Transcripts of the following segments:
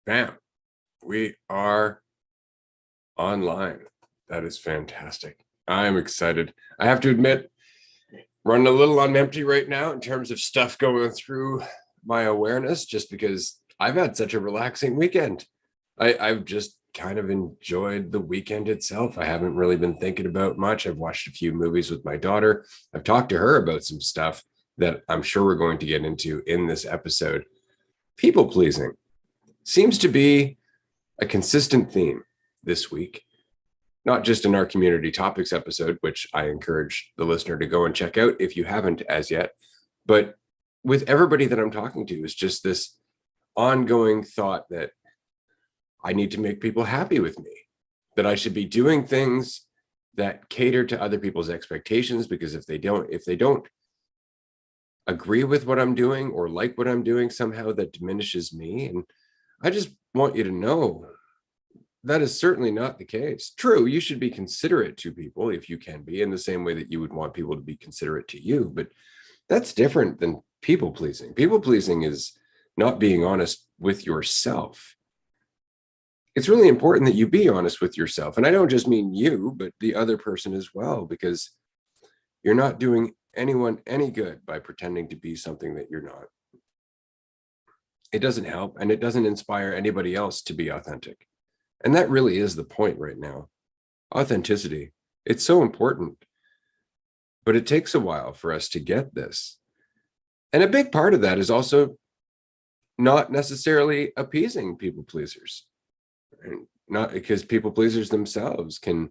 Bam. We are online. That is fantastic. I'm excited. I have to admit, running a little on empty right now in terms of stuff going through my awareness, just because I've had such a relaxing weekend. I've just kind of enjoyed the weekend itself. I haven't really been thinking about much. I've watched a few movies with my daughter. I've talked to her about some stuff that I'm sure we're going to get into in this episode. People pleasing seems to be a consistent theme this week, not just in our community topics episode, which I encourage the listener to go and check out if you haven't as yet, but with everybody that I'm talking to, is just this ongoing thought that I need to make people happy with me, that I should be doing things that cater to other people's expectations, because if they don't agree with what I'm doing or like what I'm doing, somehow that diminishes me. And I just want you to know that is certainly not the case. True, you should be considerate to people if you can be, in the same way that you would want people to be considerate to you. But that's different than people pleasing. People pleasing is not being honest with yourself. It's really important that you be honest with yourself. And I don't just mean you, but the other person as well, because you're not doing anyone any good by pretending to be something that you're not. It doesn't help, and it doesn't inspire anybody else to be authentic. And that really is the point right now. Authenticity. It's so important, but it takes a while for us to get this. And a big part of that is also not necessarily appeasing people pleasers. Not because people pleasers themselves can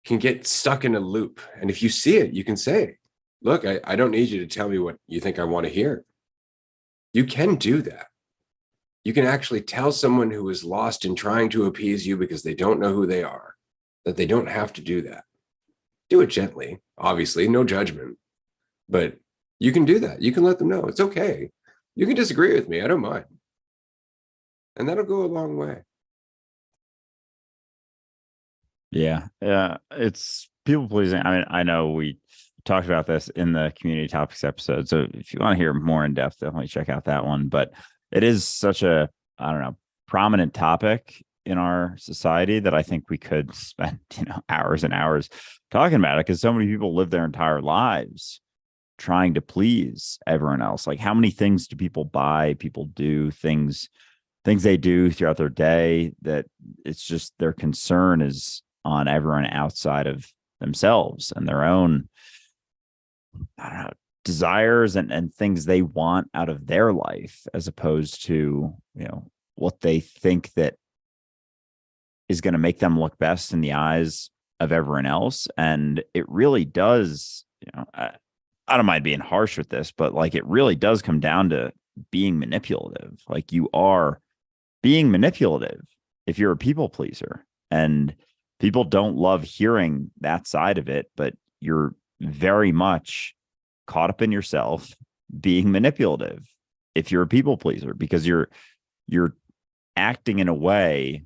get stuck in a loop. And if you see it, you can say, look, I don't need you to tell me what you think I want to hear. You can do that. You can actually tell someone who is lost in trying to appease you because they don't know who they are, that they don't have to do that. Do it gently, obviously, no judgment, but you can do that. You can let them know it's okay. You can disagree with me. I don't mind. And that'll go a long way. Yeah. It's people pleasing. I mean, I know we talked about this in the community topics episode. So if you want to hear more in depth, definitely check out that one. But it is such a, I don't know, prominent topic in our society that I think we could spend, hours and hours talking about it, because so many people live their entire lives trying to please everyone else. Like, how many things do people buy, people do, things they do throughout their day, that it's just their concern is on everyone outside of themselves and their own, I don't know, desires and things they want out of their life, as opposed to, what they think that is going to make them look best in the eyes of everyone else. And it really does, I don't mind being harsh with this, but like, it really does come down to being manipulative. Like, you are being manipulative if you're a people pleaser, and people don't love hearing that side of it, but you're very much caught up in yourself being manipulative if you're a people pleaser, because you're acting in a way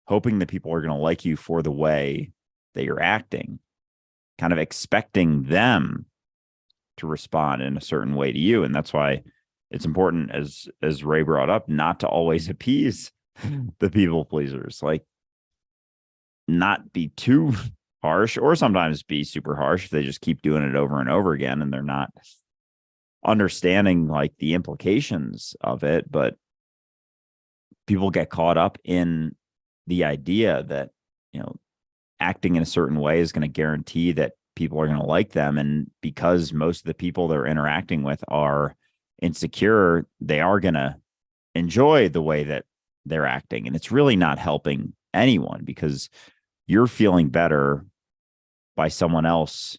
hoping that people are going to like you for the way that you're acting, kind of expecting them to respond in a certain way to you. And that's why it's important, as Ray brought up, not to always appease the people pleasers. Like, not be too harsh, or sometimes be super harsh if they just keep doing it over and over again and they're not understanding like the implications of it. But people get caught up in the idea that, acting in a certain way is going to guarantee that people are going to like them. And because most of the people they're interacting with are insecure, they are going to enjoy the way that they're acting. And it's really not helping anyone, because you're feeling better by someone else,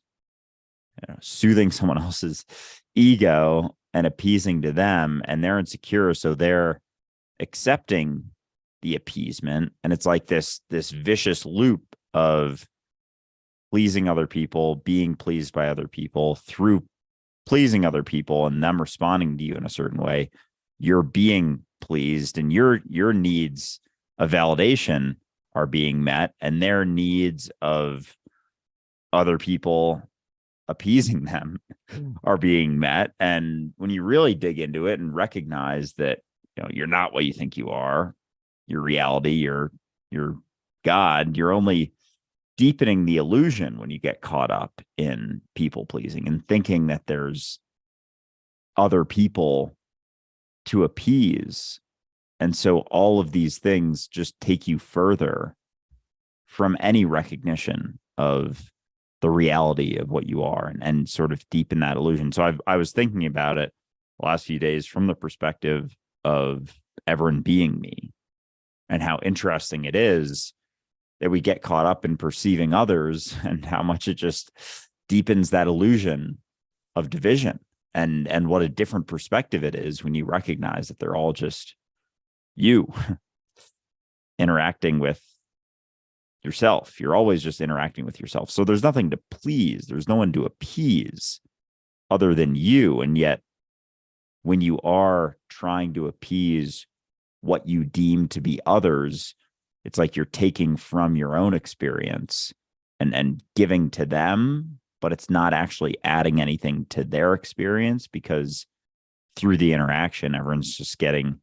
soothing someone else's ego and appeasing to them, and they're insecure, so they're accepting the appeasement. And it's like this vicious loop of pleasing other people, being pleased by other people, through pleasing other people and them responding to you in a certain way. You're being pleased, and your needs of validation are being met, and their needs of other people appeasing them are being met. And when you really dig into it and recognize that, you're not what you think you are, your reality, your God. You're only deepening the illusion when you get caught up in people pleasing and thinking that there's other people to appease. And so all of these things just take you further from any recognition of the reality of what you are, and sort of deepen that illusion. So I was thinking about it the last few days from the perspective of Everin being me, and how interesting it is that we get caught up in perceiving others, and how much it just deepens that illusion of division, and what a different perspective it is when you recognize that they're all just you interacting with yourself. You're always just interacting with yourself. So there's nothing to please. There's no one to appease other than you. And yet, when you are trying to appease what you deem to be others, it's like you're taking from your own experience and giving to them, but it's not actually adding anything to their experience, because through the interaction, everyone's just getting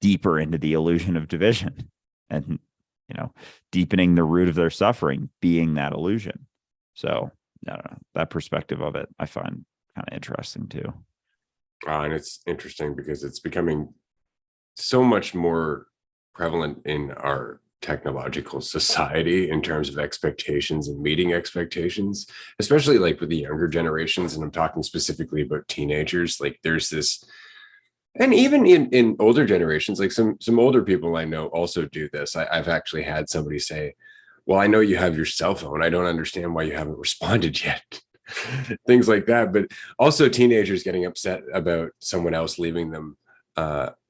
deeper into the illusion of division, and deepening the root of their suffering being that illusion. So I don't know, that perspective of it I find kind of interesting too. And it's interesting because it's becoming so much more prevalent in our technological society in terms of expectations and meeting expectations, especially like with the younger generations. And I'm talking specifically about teenagers. Like there's this, and even in older generations, like some older people I know also do this. I've actually had somebody say, well, I know you have your cell phone. I don't understand why you haven't responded yet. Things like that. But also teenagers getting upset about someone else leaving them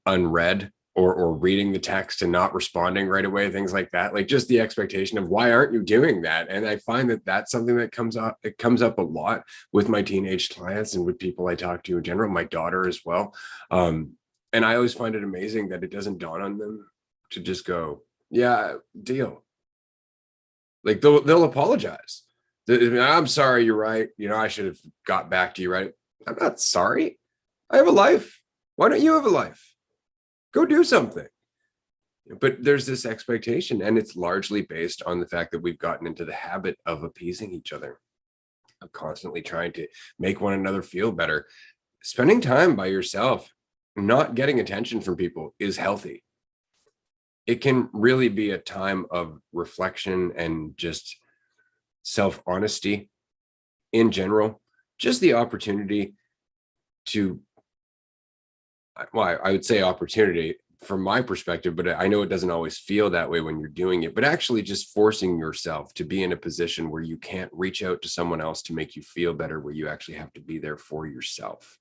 unread, or reading the text and not responding right away, things like that. Like just the expectation of, why aren't you doing that? And I find that that's something that comes up. It comes up a lot with my teenage clients and with people I talk to in general, my daughter as well. And I always find it amazing that it doesn't dawn on them to just go, yeah, deal. Like they'll apologize. I'm sorry, you're right. I should have got back to you, right? I'm not sorry. I have a life. Why don't you have a life? Go do something. But there's this expectation, and it's largely based on the fact that we've gotten into the habit of appeasing each other, of constantly trying to make one another feel better. Spending time by yourself, not getting attention from people, is healthy. It can really be a time of reflection and just self-honesty in general. Just the opportunity to, well, I would say opportunity from my perspective, but I know it doesn't always feel that way when you're doing it, but actually just forcing yourself to be in a position where you can't reach out to someone else to make you feel better, where you actually have to be there for yourself.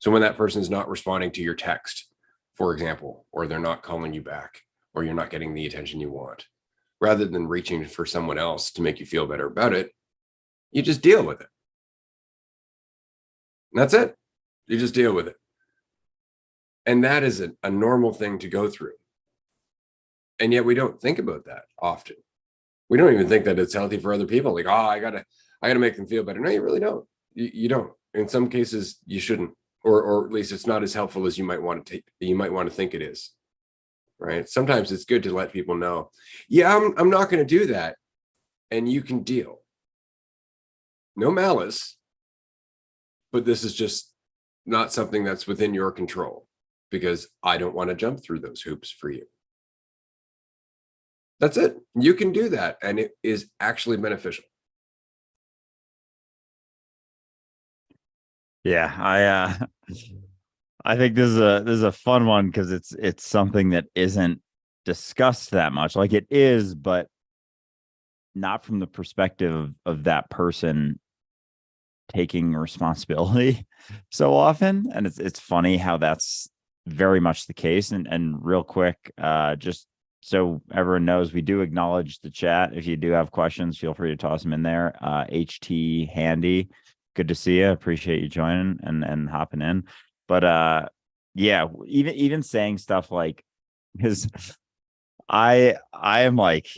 So when that person is not responding to your text, for example, or they're not calling you back, or you're not getting the attention you want, rather than reaching for someone else to make you feel better about it, you just deal with it. And that's it. You just deal with it. And that is a normal thing to go through. And yet we don't think about that often. We don't even think that it's healthy for other people. Like, oh, I gotta make them feel better. No, you really don't. You don't. In some cases, you shouldn't, or at least it's not as helpful as you might want to think it is. Right? Sometimes it's good to let people know, yeah, I'm not going to do that, and you can deal. No malice, but this is just not something that's within your control, because I don't want to jump through those hoops for you. That's it. You can do that, and it is actually beneficial. Yeah, I think this is a fun one, because it's something that isn't discussed that much. Like it is, but not from the perspective of that person taking responsibility so often. And it's funny how that's very much the case. And real quick, just so everyone knows, we do acknowledge the chat. If you do have questions, feel free to toss them in there. HT Handy, good to see you. Appreciate you joining and hopping in. But yeah, even saying stuff like, because I am like,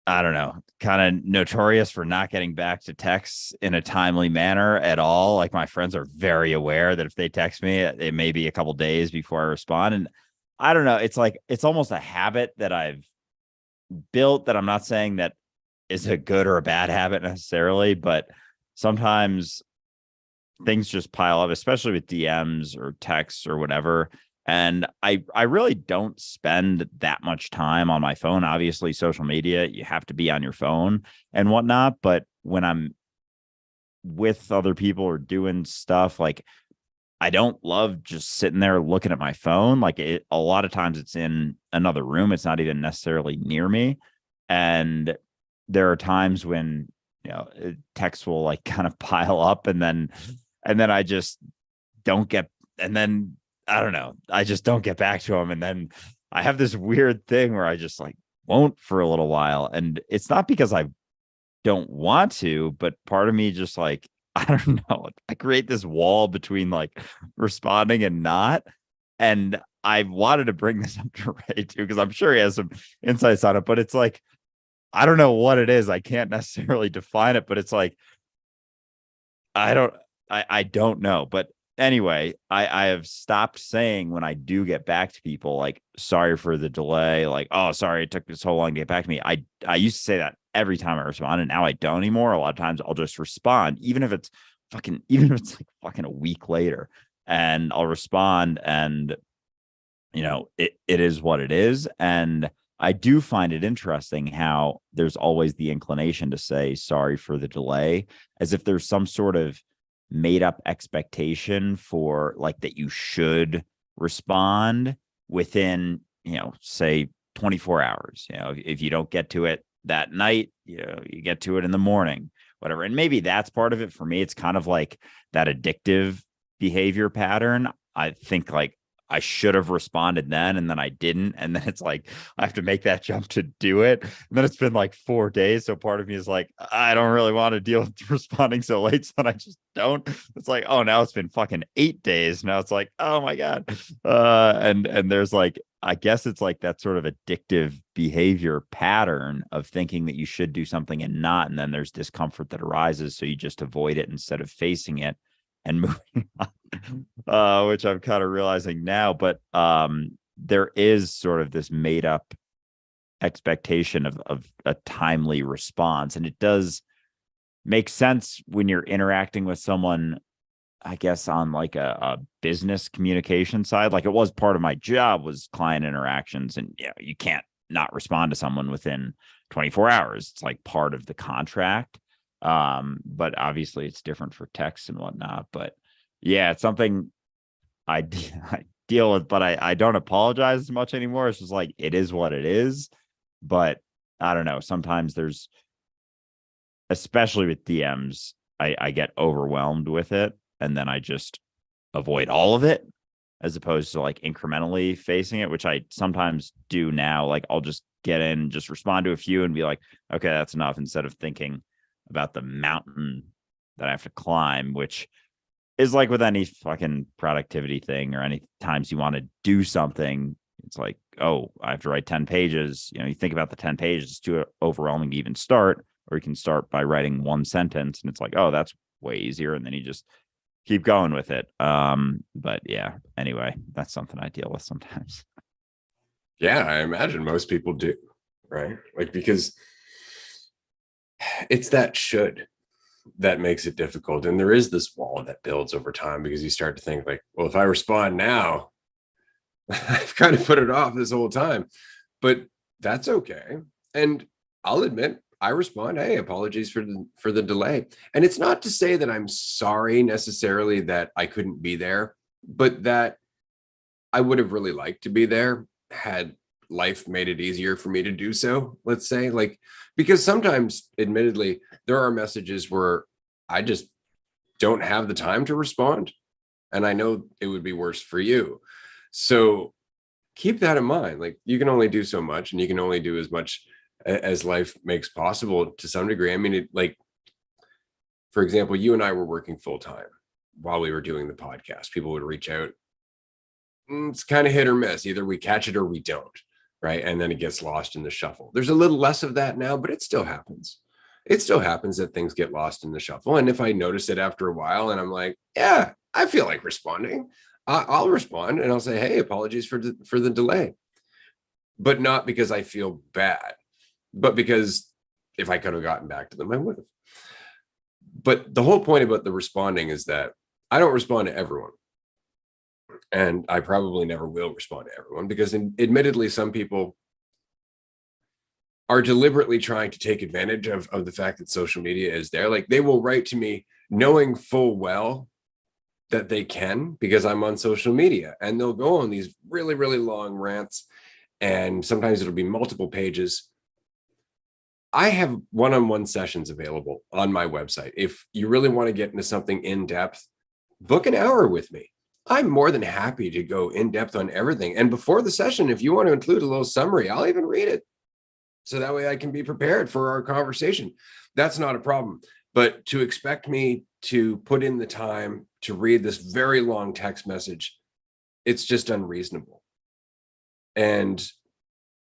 I don't know, kind of notorious for not getting back to texts in a timely manner at all. Like my friends are very aware that if they text me, it may be a couple days before I respond. And I don't know, it's like it's almost a habit that I've built that I'm not saying that is a good or a bad habit necessarily, but sometimes things just pile up, especially with DMs or texts or whatever. And I really don't spend that much time on my phone. Obviously, social media, you have to be on your phone and whatnot. But when I'm with other people or doing stuff, like I don't love just sitting there looking at my phone. Like a lot of times it's in another room. It's not even necessarily near me. And there are times when, texts will like kind of pile up and then I just don't get, and then I don't know, I just don't get back to them. And then I have this weird thing where I just like won't for a little while. And it's not because I don't want to, but part of me just like, I don't know, I create this wall between like responding and not. And I wanted to bring this up to Ray too, because I'm sure he has some insights on it, but it's like, I don't know what it is. I can't necessarily define it, but it's like, I don't, I don't know. But anyway, I have stopped saying when I do get back to people, like, sorry for the delay, like, oh, sorry, it took so long to get back to me. I used to say that every time I respond, and now I don't anymore. A lot of times I'll just respond, even if it's like fucking a week later, and I'll respond, and it is what it is. And I do find it interesting how there's always the inclination to say sorry for the delay, as if there's some sort of made up expectation for like that you should respond within, say 24 hours. If you don't get to it that night, you get to it in the morning, whatever. And maybe that's part of it. For me, it's kind of like that addictive behavior pattern. I think like I should have responded then, and then I didn't. And then it's like, I have to make that jump to do it. And then it's been like 4 days. So part of me is like, I don't really want to deal with responding so late. So then I just don't. It's like, oh, now it's been fucking 8 days. Now it's like, oh my God. And there's like, I guess it's like that sort of addictive behavior pattern of thinking that you should do something and not. And then there's discomfort that arises. So you just avoid it instead of facing it and moving on, which I'm kind of realizing now. But there is sort of this made up expectation of a timely response. And it does make sense when you're interacting with someone, I guess, on like a business communication side. Like it was part of my job was client interactions. And you can't not respond to someone within 24 hours. It's like part of the contract. But obviously it's different for text and whatnot. But yeah, it's something I deal with, but I don't apologize as much anymore. It's just like, it is what it is. But I don't know. Sometimes there's, especially with DMs, I get overwhelmed with it. And then I just avoid all of it as opposed to like incrementally facing it, which I sometimes do now. Like I'll just get in, just respond to a few and be like, okay, that's enough, instead of thinking about the mountain that I have to climb, which is like with any fucking productivity thing or any times you want to do something. It's like, oh, I have to write 10 pages. You think about the 10 pages, it's too overwhelming to even start. Or you can start by writing one sentence and it's like, oh, that's way easier. And then you just keep going with it. But yeah, anyway, that's something I deal with sometimes. Yeah, I imagine most people do, right? Like, because it's that should that makes it difficult. And there is this wall that builds over time because you start to think like, well, if I respond now, I've kind of put it off this whole time, but that's okay. And I'll admit, I respond, hey, apologies for the delay. And it's not to say that I'm sorry necessarily that I couldn't be there, but that I would have really liked to be there had life made it easier for me to do so, let's say. Like, because sometimes, admittedly, there are messages where I just don't have the time to respond. And I know it would be worse for you. So keep that in mind. Like, you can only do so much, and you can only do as much as life makes possible to some degree. I mean, like, for example, you and I were working full time while we were doing the podcast. People would reach out. It's kind of hit or miss. Either we catch it or we don't. right? And then it gets lost in the shuffle. There's a little less of that now, but it still happens. It still happens that things get lost in the shuffle. And if I notice it after a while and I'm like, yeah, I feel like responding, I'll respond and I'll say, hey, apologies for the delay. But not because I feel bad, but because if I could have gotten back to them, I would have. But the whole point about the responding is that I don't respond to everyone. And I probably never will respond to everyone because admittedly, some people are deliberately trying to take advantage of the fact that social media is there. Like they will write to me knowing full well that they can because I'm on social media, and they'll go on these really, really long rants. And sometimes it'll be multiple pages. I have one-on-one sessions available on my website. If you really want to get into something in depth, book an hour with me. I'm more than happy to go in depth on everything. And before the session, if you want to include a little summary, I'll even read it. So that way I can be prepared for our conversation. That's not a problem. But to expect me to put in the time to read this very long text message, it's just unreasonable. And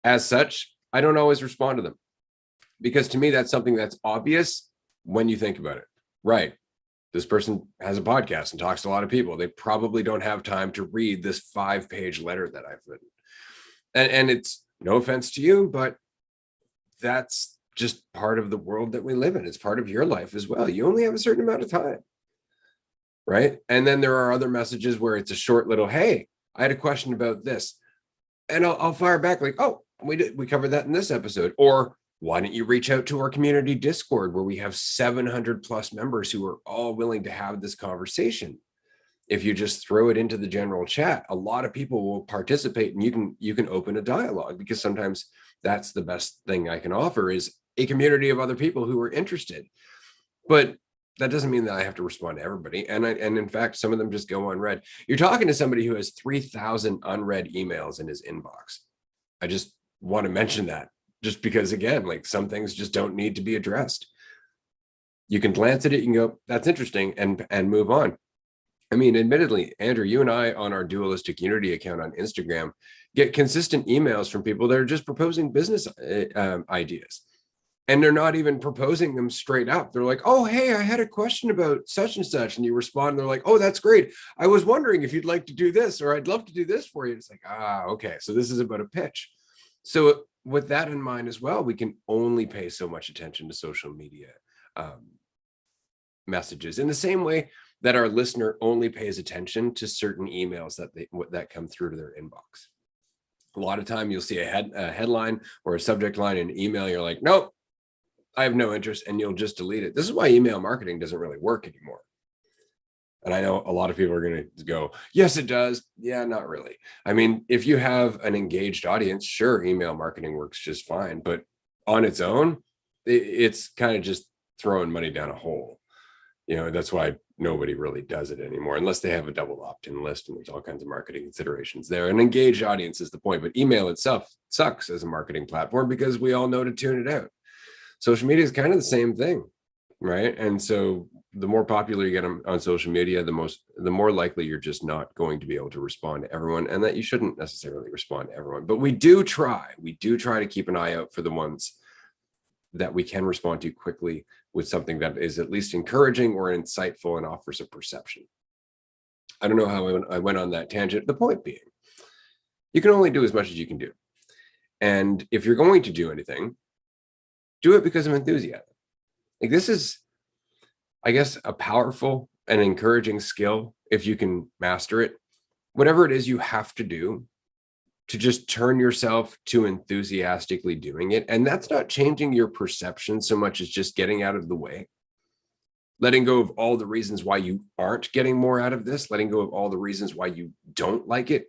as such, I don't always respond to them because to me, that's something that's obvious when you think about it. Right. This person has a podcast and talks to a lot of people. They probably don't have time to read this 5-page letter that I've written. And it's no offense to you, but that's just part of the world that we live in. It's part of your life as well. You only have a certain amount of time. Right. And then there are other messages where it's a short little, hey, I had a question about this. And I'll fire back like, oh, we covered that in this episode. Or why don't you reach out to our community Discord where we have 700 plus members who are all willing to have this conversation. If you just throw it into the general chat, a lot of people will participate and you can open a dialogue, because sometimes that's the best thing I can offer is a community of other people who are interested. But that doesn't mean that I have to respond to everybody. And in fact, some of them just go unread. You're talking to somebody who has 3,000 unread emails in his inbox. I just want to mention that just because, again, like some things just don't need to be addressed. You can glance at it, you can go, that's interesting, and move on. I mean, admittedly, Andrew, you and I on our Dualistic Unity account on Instagram get consistent emails from people that are just proposing business ideas. And they're not even proposing them straight up. They're like, oh, hey, I had a question about such and such. And you respond, and they're like, oh, that's great. I was wondering if you'd like to do this, or I'd love to do this for you. It's like, okay. So this is about a pitch. So with that in mind as well, we can only pay so much attention to social media messages in the same way that our listener only pays attention to certain emails that come through to their inbox. A lot of time you'll see a headline or a subject line in an email. You're like, nope, I have no interest, and you'll just delete it. This is why email marketing doesn't really work anymore. And I know a lot of people are going to go, yes, it does. Yeah, not really. I mean, if you have an engaged audience, sure, email marketing works just fine. But on its own, it's kind of just throwing money down a hole. You know, that's why nobody really does it anymore, unless they have a double opt-in list, and there's all kinds of marketing considerations there. An engaged audience is the point, but email itself sucks as a marketing platform because we all know to tune it out. Social media is kind of the same thing, right? And so the more popular you get on social media, the more likely you're just not going to be able to respond to everyone, and that you shouldn't necessarily respond to everyone. But we do try to keep an eye out for the ones that we can respond to quickly with something that is at least encouraging or insightful and offers a perception. I don't know how I went on that tangent. The point being, you can only do as much as you can do. And if you're going to do anything, do it because of enthusiasm. Like, this is, I guess, a powerful and encouraging skill if you can master it. Whatever it is you have to do to just turn yourself to enthusiastically doing it. And that's not changing your perception so much as just getting out of the way. Letting go of all the reasons why you aren't getting more out of this, letting go of all the reasons why you don't like it.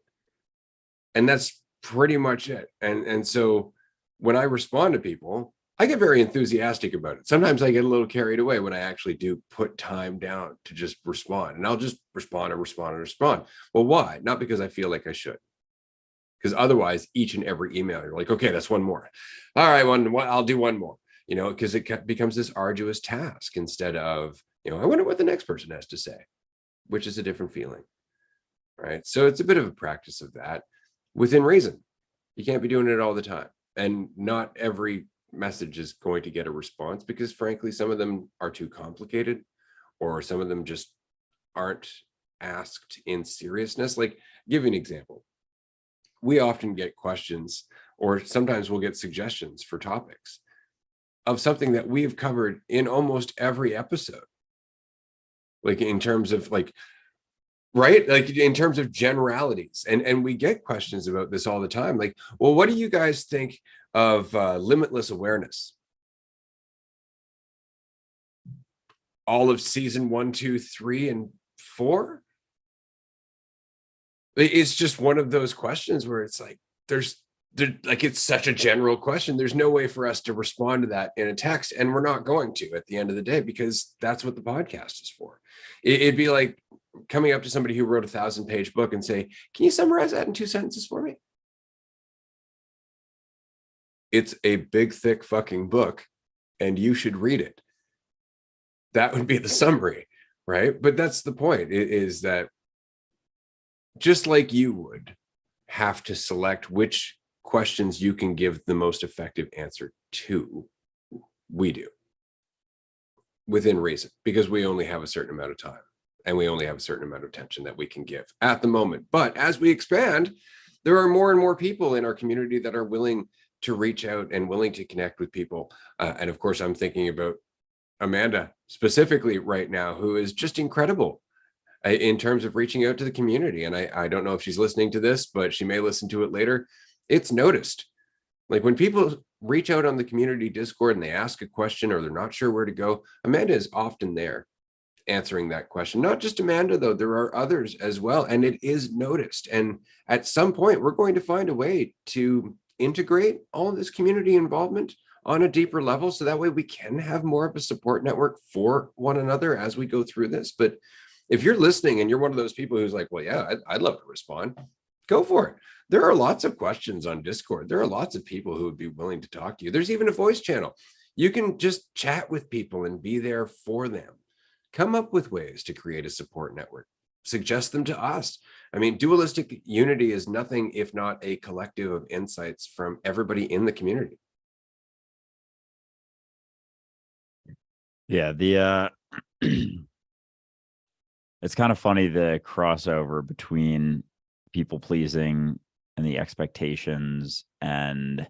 And that's pretty much it. And so when I respond to people, I get very enthusiastic about it. Sometimes I get a little carried away when I actually do put time down to just respond. And I'll just respond and respond and respond. Well, why? Not because I feel like I should. Because otherwise, each and every email, you're like, okay, that's one more. All right, I'll do one more, because it becomes this arduous task instead of, I wonder what the next person has to say, which is a different feeling, right? So it's a bit of a practice of that within reason. You can't be doing it all the time. And not every message is going to get a response, because frankly, some of them are too complicated, or some of them just aren't asked in seriousness. Like, give you an example. We often get questions, or sometimes we'll get suggestions for topics of something that we've covered in almost every episode. Like in terms of like, right? Like in terms of generalities. And we get questions about this all the time. Like, well, what do you guys think of limitless awareness? All of season 1, 2, 3, and 4? It's just one of those questions where it's like, like, it's such a general question. There's no way for us to respond to that in a text, and we're not going to at the end of the day, because that's what the podcast is for. It'd be like coming up to somebody who wrote a 1,000-page book and say, can you summarize that in 2 sentences for me? It's a big, thick fucking book, and you should read it. That would be the summary, right? But that's the point, is that just like you would have to select which questions you can give the most effective answer to, we do, within reason, because we only have a certain amount of time, and we only have a certain amount of attention that we can give at the moment. But as we expand, there are more and more people in our community that are willing to reach out and willing to connect with people. And of course, I'm thinking about Amanda specifically right now, who is just incredible in terms of reaching out to the community. And I don't know if she's listening to this, but she may listen to it later. It's noticed. Like, when people reach out on the community Discord and they ask a question, or they're not sure where to go, Amanda is often there answering that question. Not just Amanda, though, there are others as well. And it is noticed. And at some point, we're going to find a way to integrate all of this community involvement on a deeper level, so that way we can have more of a support network for one another as we go through this. But if you're listening and you're one of those people who's like, well, yeah, I'd love to respond, go for it. There are lots of questions on Discord. There are lots of people who would be willing to talk to you. There's even a voice channel. You can just chat with people and be there for them. Come up with ways to create a support network. Suggest them to us. I mean, Dualistic Unity is nothing if not a collective of insights from everybody in the community. Yeah, it's kind of funny, the crossover between people pleasing and the expectations, and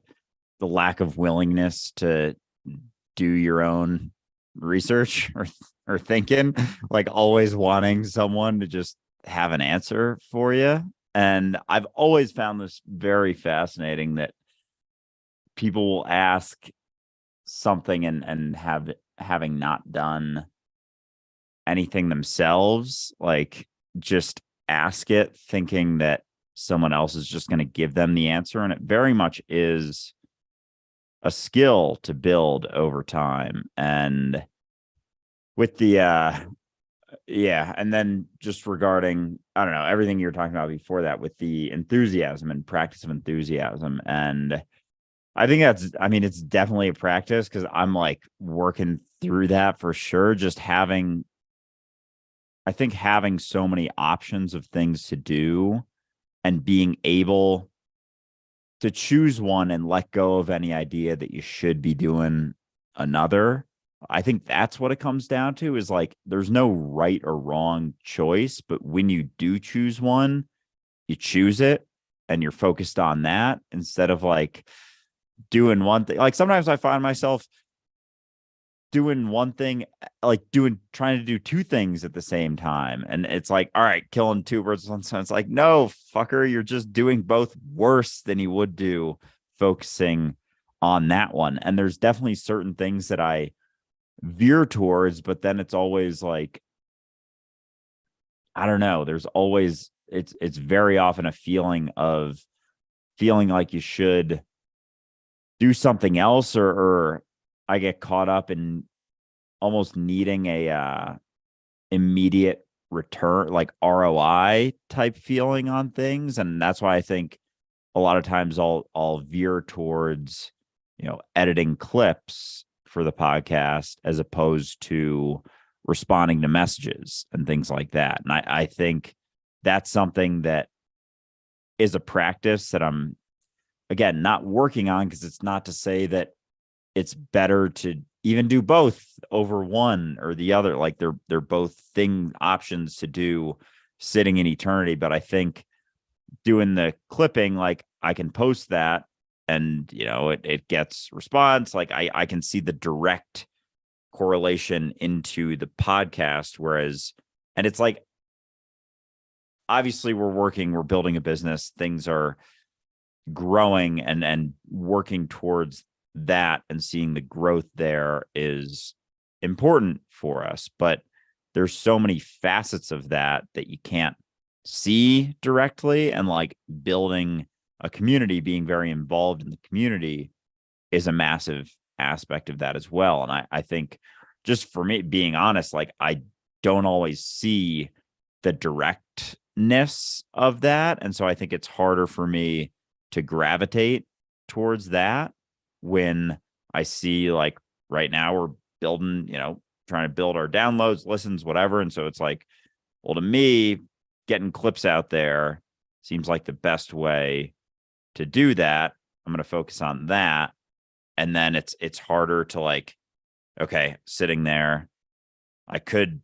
the lack of willingness to do your own research or thinking, like always wanting someone to just have an answer for you. And I've always found this very fascinating, that people will ask something and having not done anything themselves, like just ask it thinking that someone else is just going to give them the answer. And it very much is a skill to build over time. And with the and then just regarding, I don't know, everything you were talking about before that, with the enthusiasm and practice of enthusiasm. And I think it's definitely a practice, because I'm like working through that for sure. Just having so many options of things to do, and being able to choose one and let go of any idea that you should be doing another. I think that's what it comes down to, is like, there's no right or wrong choice, but when you do choose one, you choose it and you're focused on that, instead of like doing one thing. Like, sometimes I find myself doing one thing, like trying to do two things at the same time. And it's like, all right, killing two birds with one stone. It's like, no, fucker, you're just doing both worse than you would do focusing on that one. And there's definitely certain things that I veer towards, but then it's always like, I don't know, there's always, it's very often a feeling like you should do something else, or I get caught up in almost needing a immediate return, like ROI type feeling on things. And that's why I think a lot of times I'll veer towards, editing clips for the podcast, as opposed to responding to messages and things like that. And I think that's something that is a practice that again, not working on, because it's not to say that it's better to even do both over one or the other. Like they're both options to do sitting in eternity. But I think doing the clipping, like I can post that and, you know, it gets response. Like I can see the direct correlation into the podcast. Whereas, and it's like, obviously we're building a business, things are growing, and working towards that and seeing the growth there is important for us. But there's so many facets of that you can't see directly. And like building a community, being very involved in the community is a massive aspect of that as well. And I think, just for me, being honest, like I don't always see the directness of that. And so I think it's harder for me to gravitate towards that when I see, like, right now we're building, you know, trying to build our downloads, listens, whatever. And so it's like, well, to me, getting clips out there seems like the best way to do that. I'm going to focus on that. And then it's harder to, like, okay, sitting there, I could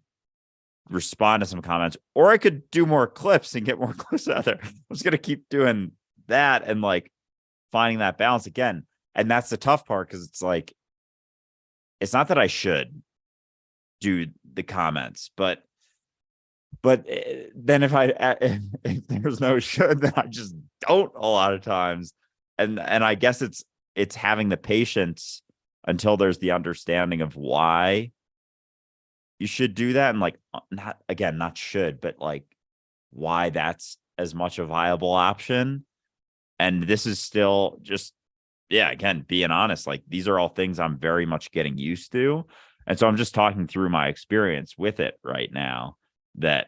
respond to some comments, or I could do more clips and get more clips out there. I'm just going to keep doing that and like finding that balance again. And that's the tough part, because it's like, it's not that I should do the comments, but then if there's no should, then I just don't a lot of times. And I guess it's having the patience until there's the understanding of why you should do that. And like, not should, but like why that's as much a viable option. And this is still just, yeah, again, being honest, like these are all things I'm very much getting used to. And so I'm just talking through my experience with it right now, that,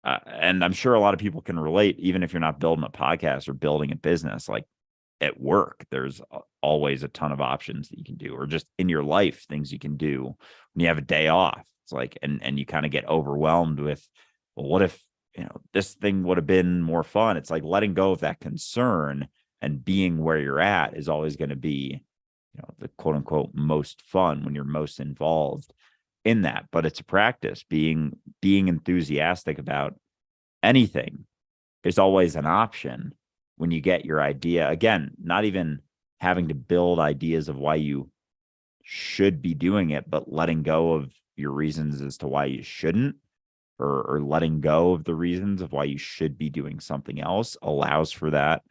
and I'm sure a lot of people can relate, even if you're not building a podcast or building a business. Like at work, there's always a ton of options that you can do, or just in your life, things you can do when you have a day off. It's like, and you kind of get overwhelmed with, well, what if, you know, this thing would have been more fun? It's like letting go of that concern and being where you're at is always going to be, you know, the quote unquote most fun when you're most involved in that. But it's a practice. Being enthusiastic about anything is always an option when you get your idea. Again, not even having to build ideas of why you should be doing it, but letting go of your reasons as to why you shouldn't, or letting go of the reasons of why you should be doing something else, allows for that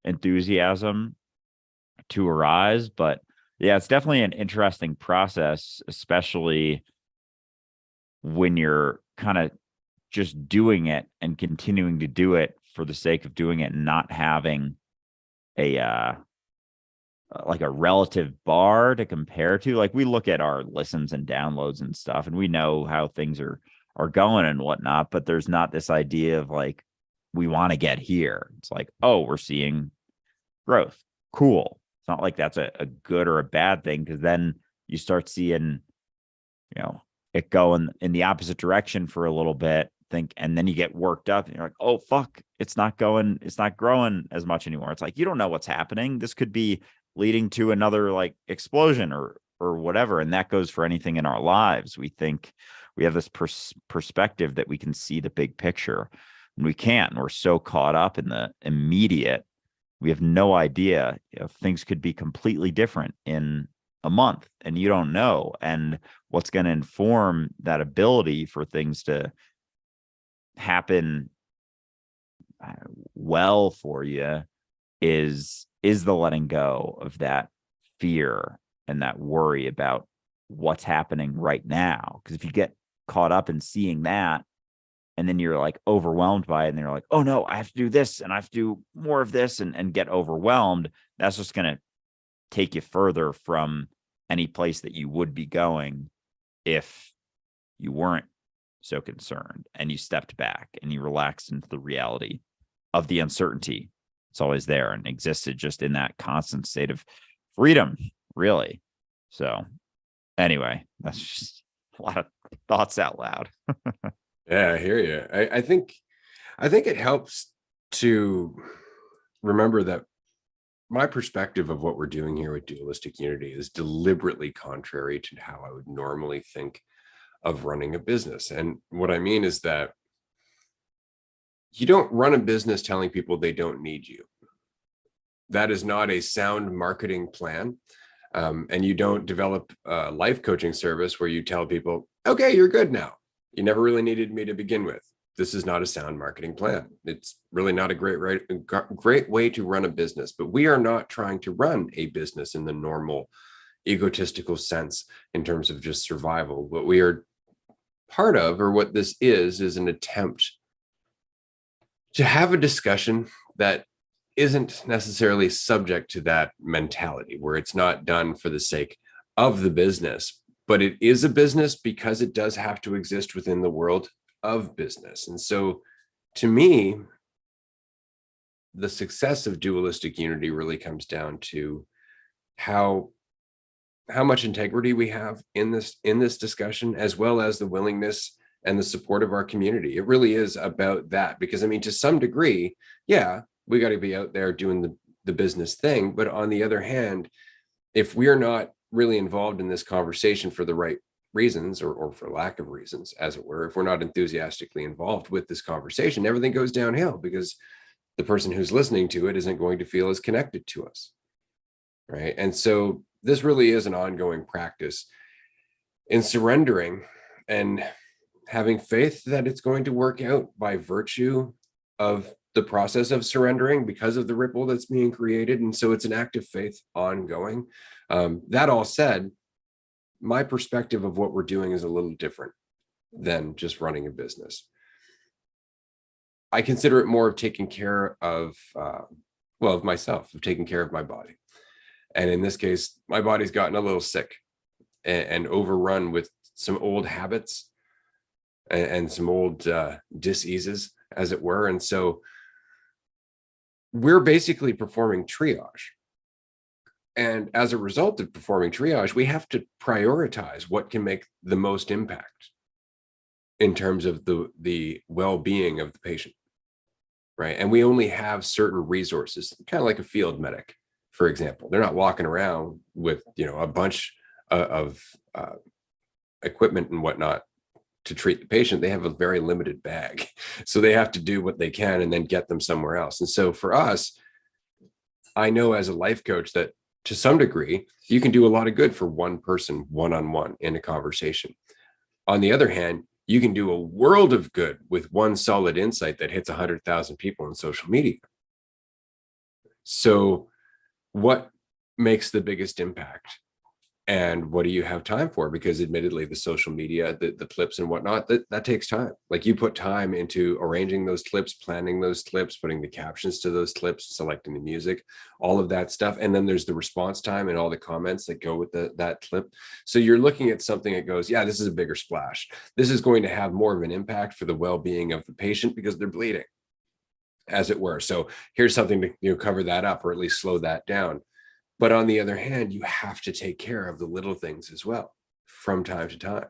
enthusiasm to arise. But yeah, it's definitely an interesting process, especially when you're kind of just doing it and continuing to do it for the sake of doing it, and not having a like a relative bar to compare to. Like we look at our listens and downloads and stuff, and we know how things are going and whatnot, but there's not this idea of like, we want to get here. It's like, oh, we're seeing growth. Cool. It's not like that's a good or a bad thing, because then you start seeing, you know, it going in the opposite direction for a little bit, and then you get worked up and you're like, oh fuck, it's not growing as much anymore. It's like, you don't know what's happening. This could be leading to another like explosion or whatever. And that goes for anything in our lives. We think we have this perspective that we can see the big picture, and we can't. We're so caught up in the immediate. We have no idea if things could be completely different in a month, and you don't know. And what's going to inform that ability for things to happen well for you is the letting go of that fear and that worry about what's happening right now. Because if you get caught up in seeing that, and then you're like overwhelmed by it, and you're like, oh no, I have to do this and I have to do more of this, and get overwhelmed, that's just going to take you further from any place that you would be going if you weren't so concerned and you stepped back and you relaxed into the reality of the uncertainty. It's always there and existed just in that constant state of freedom, really. So anyway, that's just a lot of thoughts out loud. Yeah, I hear you. I think it helps to remember that my perspective of what we're doing here with Dualistic Unity is deliberately contrary to how I would normally think of running a business. And what I mean is that you don't run a business telling people they don't need you. That is not a sound marketing plan. And you don't develop a life coaching service where you tell people, okay, you're good now. You never really needed me to begin with. This is not a sound marketing plan. It's really not a great way to run a business, but we are not trying to run a business in the normal egotistical sense in terms of just survival. What we are part of, or what this is an attempt to have a discussion that isn't necessarily subject to that mentality, where it's not done for the sake of the business, but it is a business because it does have to exist within the world of business. And so to me, the success of Dualistic Unity really comes down to how much integrity we have in this discussion, as well as the willingness and the support of our community. It really is about that, because I mean, to some degree, yeah, we got to be out there doing the business thing. But on the other hand, if we're not really involved in this conversation for the right reasons, or for lack of reasons, as it were, if we're not enthusiastically involved with this conversation, everything goes downhill, because the person who's listening to it isn't going to feel as connected to us. Right. And so this really is an ongoing practice in surrendering and having faith that it's going to work out by virtue of the process of surrendering, because of the ripple that's being created. And so it's an act of faith ongoing. That all said, my perspective of what we're doing is a little different than just running a business. I consider it more of taking care of, of myself, of taking care of my body. And in this case, my body's gotten a little sick and overrun with some old habits and some old diseases, as it were. And so we're basically performing triage. And as a result of performing triage, we have to prioritize what can make the most impact in terms of the well-being of the patient, right? And we only have certain resources, kind of like a field medic, for example. They're not walking around with, a bunch of equipment and whatnot to treat the patient. They have a very limited bag. So they have to do what they can and then get them somewhere else. And so for us, I know as a life coach that to some degree, you can do a lot of good for one person, one-on-one in a conversation. On the other hand, you can do a world of good with one solid insight that hits 100,000 people on social media. So what makes the biggest impact? And what do you have time for? Because admittedly, the social media, the clips and whatnot, that takes time. Like, you put time into arranging those clips, planning those clips, putting the captions to those clips, selecting the music, all of that stuff. And then there's the response time and all the comments that go with that clip. So you're looking at something that goes, yeah, this is a bigger splash. This is going to have more of an impact for the well-being of the patient because they're bleeding, as it were. So here's something to cover that up, or at least slow that down. But on the other hand, you have to take care of the little things as well from time to time,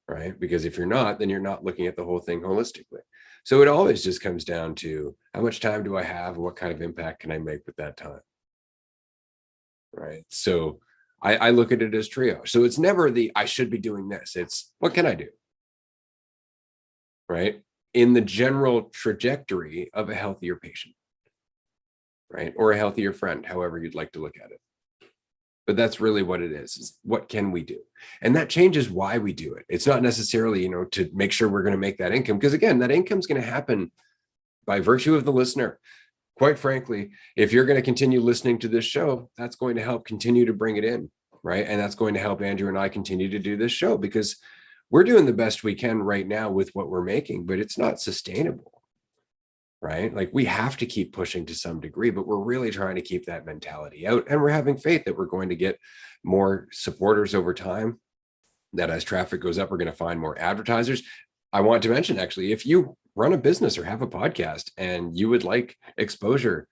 right? Because if you're not, then you're not looking at the whole thing holistically. So it always just comes down to, how much time do I have? And what kind of impact can I make with that time? Right. So I look at it as triage. So it's never I should be doing this. It's, what can I do? Right. In the general trajectory of a healthier patient. Right? Or a healthier friend, however you'd like to look at it. But that's really what it is what can we do? And that changes why we do it. It's not necessarily, to make sure we're going to make that income, because again, that income is going to happen by virtue of the listener. Quite frankly, if you're going to continue listening to this show, that's going to help continue to bring it in, right? And that's going to help Andrew and I continue to do this show, because we're doing the best we can right now with what we're making, but it's not sustainable. Right? Like, we have to keep pushing to some degree, but we're really trying to keep that mentality out. And we're having faith that we're going to get more supporters over time, that as traffic goes up, we're going to find more advertisers. I want to mention, actually, if you run a business or have a podcast and you would like exposure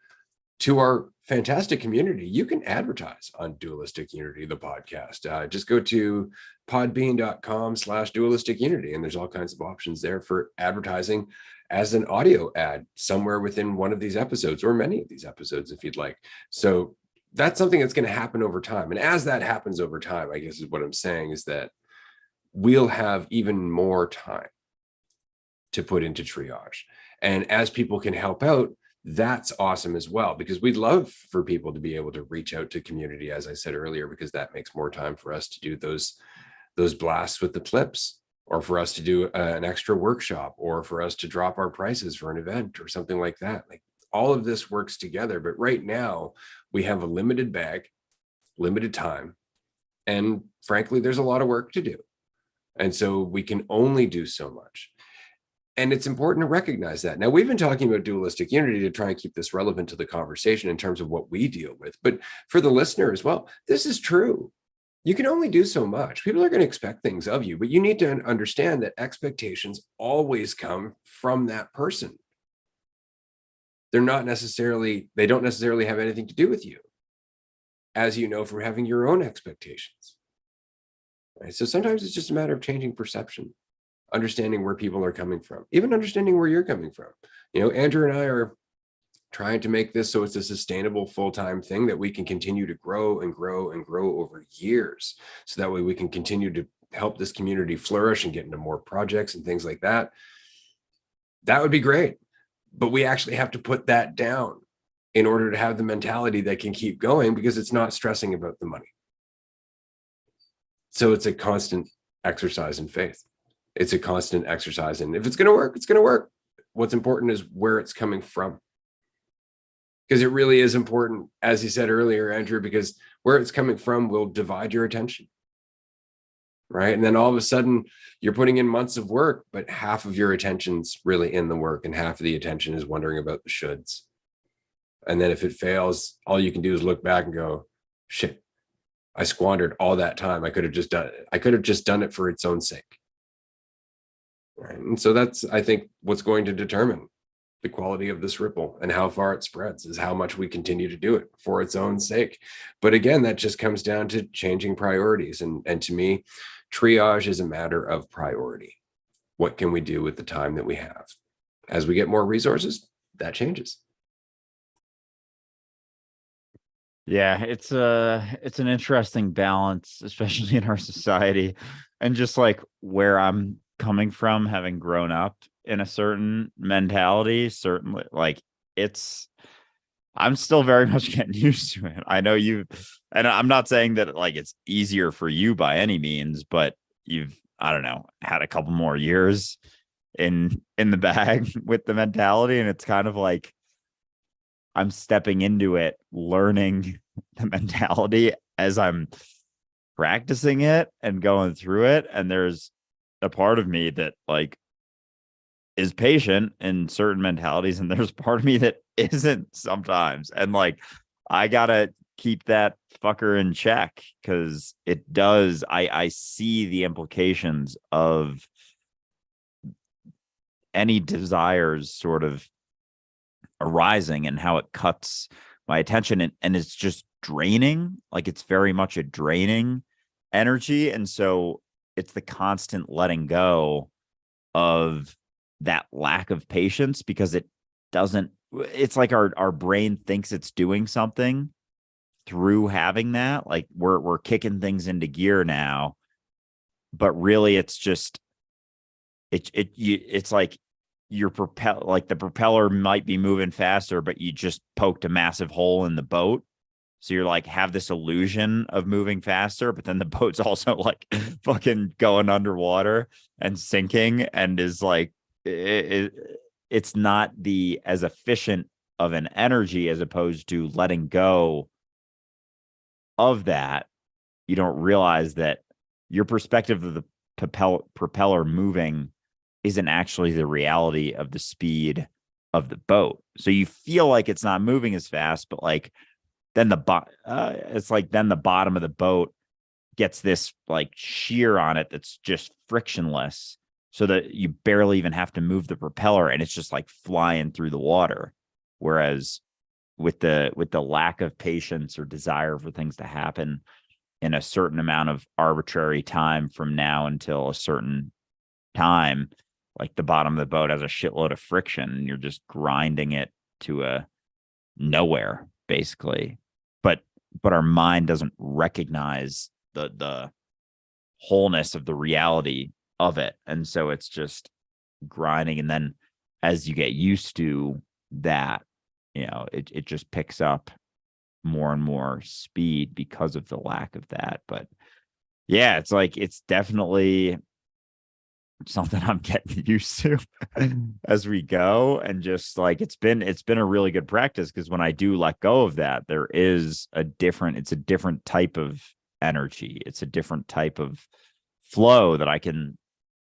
to our fantastic community, you can advertise on Dualistic Unity, the podcast. Just go to podbean.com/dualistic unity, and there's all kinds of options there for advertising as an audio ad somewhere within one of these episodes or many of these episodes if you'd like. So that's something that's going to happen over time. And as that happens over time, I guess is what I'm saying, is that we'll have even more time to put into triage. And as people can help out, that's awesome as well, because we'd love for people to be able to reach out to community, as I said earlier, because that makes more time for us to do those blasts with the clips, or for us to do an extra workshop, or for us to drop our prices for an event or something like that. Like, all of this works together. But right now we have a limited bag, limited time, and frankly, there's a lot of work to do. And so we can only do so much. And it's important to recognize that. Now, we've been talking about Dualistic Unity to try and keep this relevant to the conversation in terms of what we deal with. But for the listener as well, this is true. You can only do so much. People are going to expect things of you, but you need to understand that expectations always come from that person. They don't necessarily have anything to do with you, as you know from having your own expectations. Right? So sometimes it's just a matter of changing perception, understanding where people are coming from, even understanding where you're coming from. Andrew and I are trying to make this so it's a sustainable full-time thing that we can continue to grow and grow and grow over years. So that way we can continue to help this community flourish and get into more projects and things like that. That would be great. But we actually have to put that down in order to have the mentality that can keep going, because it's not stressing about the money. So it's a constant exercise in faith. It's a constant exercise. And if it's going to work, it's going to work. What's important is where it's coming from. Because it really is important, as you said earlier, Andrew, because where it's coming from will divide your attention. Right. And then all of a sudden you're putting in months of work, but half of your attention's really in the work and half of the attention is wondering about the shoulds. And then if it fails, all you can do is look back and go, shit, I squandered all that time. I could have just done it for its own sake. Right. And so that's, I think, what's going to determine the quality of this ripple and how far it spreads, is how much we continue to do it for its own sake. But again, that just comes down to changing priorities. And to me, triage is a matter of priority. What can we do with the time that we have? As we get more resources, that changes. Yeah, it's an interesting balance, especially in our society, and just like where I'm coming from, having grown up in a certain mentality, certainly, like I'm still very much getting used to it. I know and I'm not saying that like it's easier for you by any means, but you've, I don't know, had a couple more years in the bag with the mentality, and it's kind of like I'm stepping into it, learning the mentality as I'm practicing it and going through it. And there's a part of me that like is patient in certain mentalities, and there's part of me that isn't sometimes. And like, I gotta keep that fucker in check, because it does. I see the implications of any desires sort of arising and how it cuts my attention, and it's just draining. Like, it's very much a draining energy. And so it's the constant letting go of that lack of patience, because it's like our brain thinks it's doing something through having that, like we're kicking things into gear now, but really it's just it's like like the propeller might be moving faster, but you just poked a massive hole in the boat. So you're like, have this illusion of moving faster, but then the boat's also like fucking going underwater and sinking, and is like, it's not as efficient of an energy, as opposed to letting go of that. You don't realize that your perspective of the propeller moving isn't actually the reality of the speed of the boat. So you feel like it's not moving as fast, but like then it's like then the bottom of the boat gets this like shear on it that's just frictionless, so that you barely even have to move the propeller, and it's just like flying through the water. Whereas with the lack of patience or desire for things to happen in a certain amount of arbitrary time from now until a certain time, like the bottom of the boat has a shitload of friction and you're just grinding it to a nowhere, basically. But our mind doesn't recognize the wholeness of the reality of it. And so it's just grinding. And then as you get used to that, it just picks up more and more speed because of the lack of that. But yeah, it's like, it's definitely something I'm getting used to as we go. And just like, it's been a really good practice, because when I do let go of that, it's a different type of energy. It's a different type of flow that I can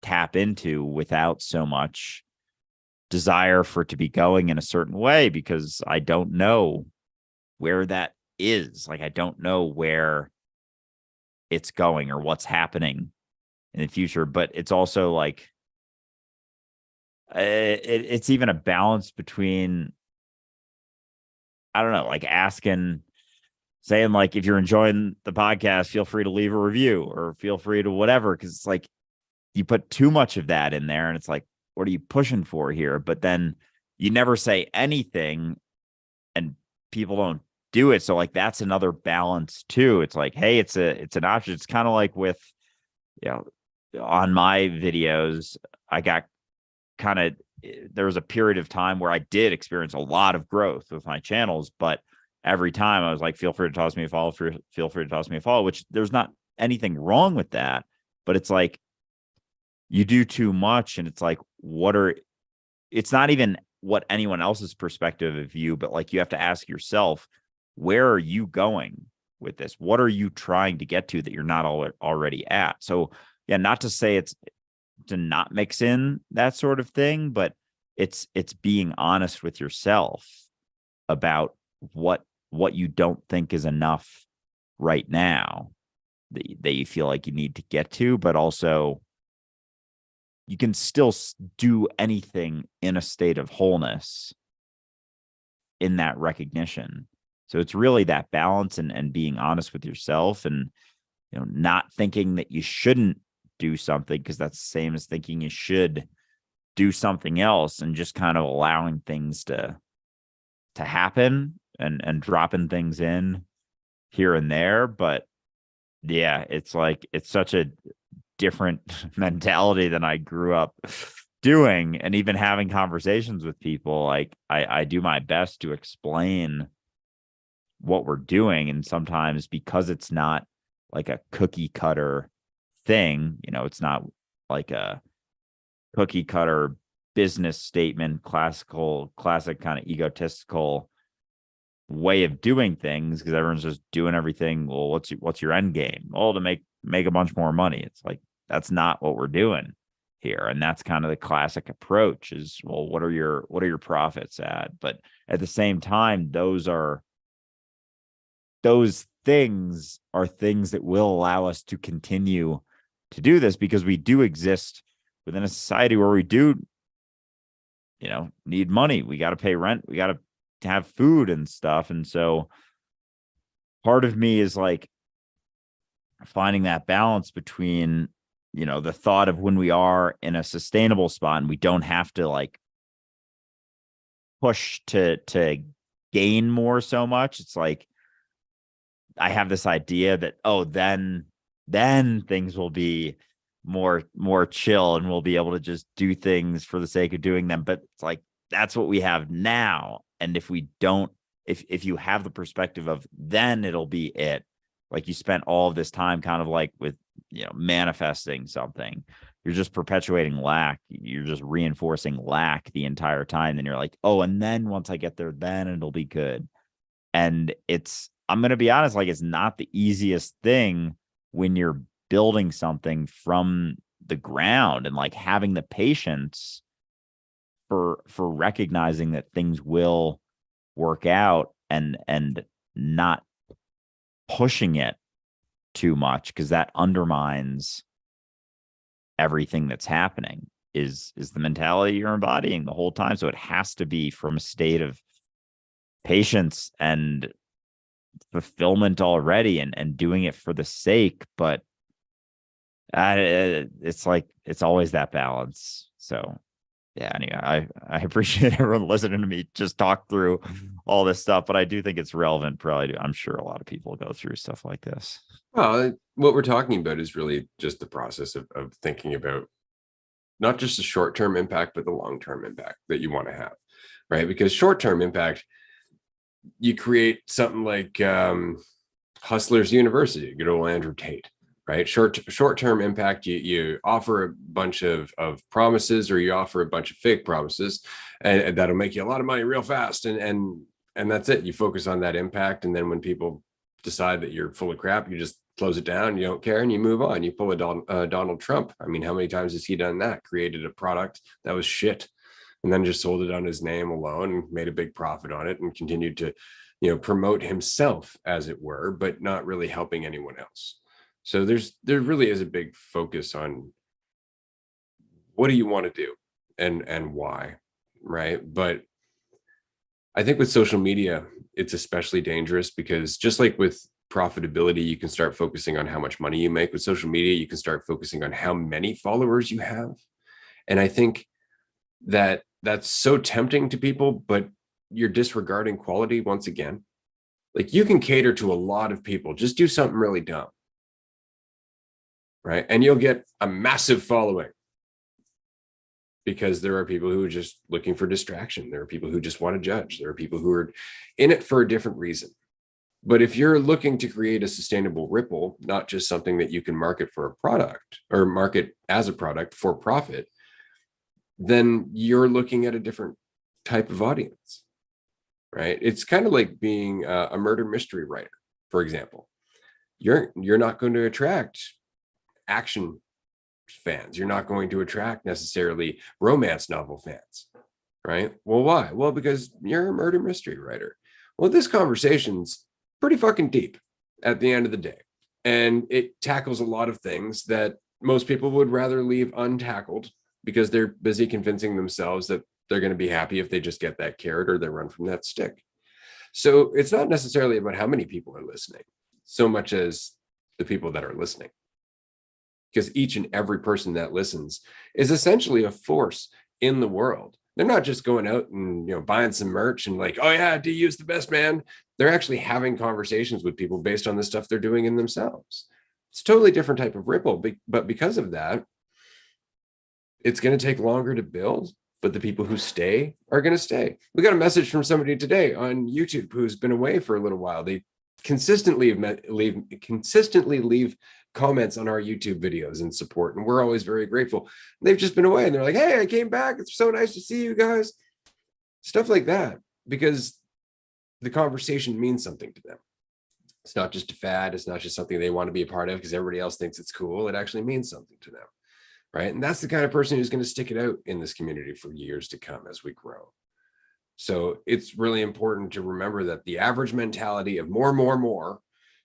tap into without so much desire for it to be going in a certain way, because I don't know where that is. Like, I don't know where it's going or what's happening in the future. But it's also like, it's even a balance between, I don't know, like saying like, if you're enjoying the podcast, feel free to leave a review or feel free to whatever. Cause it's like, you put too much of that in there and it's like, what are you pushing for here? But then you never say anything and people don't do it. So like, that's another balance too. It's like, hey, it's an option. It's kind of like with, on my videos, I got there was a period of time where I did experience a lot of growth with my channels, but every time I was like, feel free to toss me a follow, feel free to toss me a follow, which there's not anything wrong with that. But it's like, you do too much and it's like, it's not even what anyone else's perspective of you, but like, you have to ask yourself, where are you going with this? What are you trying to get to that you're not already at? So yeah, not to say it's to not mix in that sort of thing, but it's being honest with yourself about what you don't think is enough right now that you feel like you need to get to, but also you can still do anything in a state of wholeness in that recognition. So it's really that balance and being honest with yourself, and not thinking that you shouldn't do something, because that's the same as thinking you should do something else, and just kind of allowing things to happen and dropping things in here and there. But yeah, it's like, it's such a different mentality than I grew up doing. And even having conversations with people, like I do my best to explain what we're doing. And sometimes, because it's not like a cookie cutter thing, it's not like a cookie cutter business statement, classic kind of egotistical way of doing things, because everyone's just doing everything. Well, what's your end game? Oh, to make a bunch more money. It's like, that's not what we're doing here. And that's kind of the classic approach is, well, what are your profits at? But at the same time, those things are things that will allow us to continue to do this, because we do exist within a society where we do, need money. We got to pay rent. We got to have food and stuff. And so part of me is like finding that balance between, the thought of when we are in a sustainable spot and we don't have to like push to gain more so much. It's like, I have this idea that, oh, then things will be more chill and we'll be able to just do things for the sake of doing them. But it's like, that's what we have now. And if we don't, if you have the perspective of then it'll be it, like you spent all of this time kind of like with, manifesting something, you're just perpetuating lack. You're just reinforcing lack the entire time. Then you're like, oh, and then once I get there, then it'll be good. And I'm going to be honest, like, it's not the easiest thing when you're building something from the ground, and like having the patience for recognizing that things will work out, and not pushing it too much, because that undermines everything that's happening, is the mentality you're embodying the whole time. So it has to be from a state of patience and fulfillment already, and doing it for the sake, but it's like it's always that balance. So yeah, anyway, I appreciate everyone listening to me just talk through all this stuff, but I do think it's relevant. Probably, I'm sure a lot of people go through stuff like this. Well, what we're talking about is really just the process of thinking about not just the short-term impact, but the long-term impact that you want to have, right? Because short-term impact, you create something like Hustlers University, good old Andrew Tate, right? Short-term impact, you offer a bunch of promises, or you offer a bunch of fake promises, and that'll make you a lot of money real fast, and that's it. You focus on that impact, and then when people decide that you're full of crap, you just close it down, you don't care, and you move on. You pull a Donald Trump. I mean, how many times has he done that? Created a product that was shit, and then just sold it on his name alone and made a big profit on it, and continued to, promote himself, as it were, but not really helping anyone else. So there really is a big focus on what do you want to do and why, right? But I think with social media, it's especially dangerous, because just like with profitability, you can start focusing on how much money you make. With social media, you can start focusing on how many followers you have. And I think that that's so tempting to people, but you're disregarding quality once again. Like, you can cater to a lot of people, just do something really dumb, right? And you'll get a massive following, because there are people who are just looking for distraction. There are people who just want to judge. There are people who are in it for a different reason. But if you're looking to create a sustainable ripple, not just something that you can market for a product, or market as a product for profit, then you're looking at a different type of audience, right? It's kind of like being a murder mystery writer, for example. You're not going to attract action fans. You're not going to attract necessarily romance novel fans, right? Well, why? Well, because you're a murder mystery writer. Well, this conversation's pretty fucking deep at the end of the day, and it tackles a lot of things that most people would rather leave untackled, because they're busy convincing themselves that they're going to be happy if they just get that carrot, or they run from that stick. So it's not necessarily about how many people are listening, so much as the people that are listening. Because each and every person that listens is essentially a force in the world. They're not just going out and buying some merch and like, oh yeah, DU's the best, man. They're actually having conversations with people based on the stuff they're doing in themselves. It's a totally different type of ripple, but because of that, it's going to take longer to build, but the people who stay are going to stay. We got a message from somebody today on YouTube who's been away for a little while. They consistently leave comments on our YouTube videos and support, and we're always very grateful. They've just been away, and they're like, hey, I came back. It's so nice to see you guys. Stuff like that, because the conversation means something to them. It's not just a fad. It's not just something they want to be a part of because everybody else thinks it's cool. It actually means something to them, right? And that's the kind of person who's going to stick it out in this community for years to come as we grow. So it's really important to remember that the average mentality of more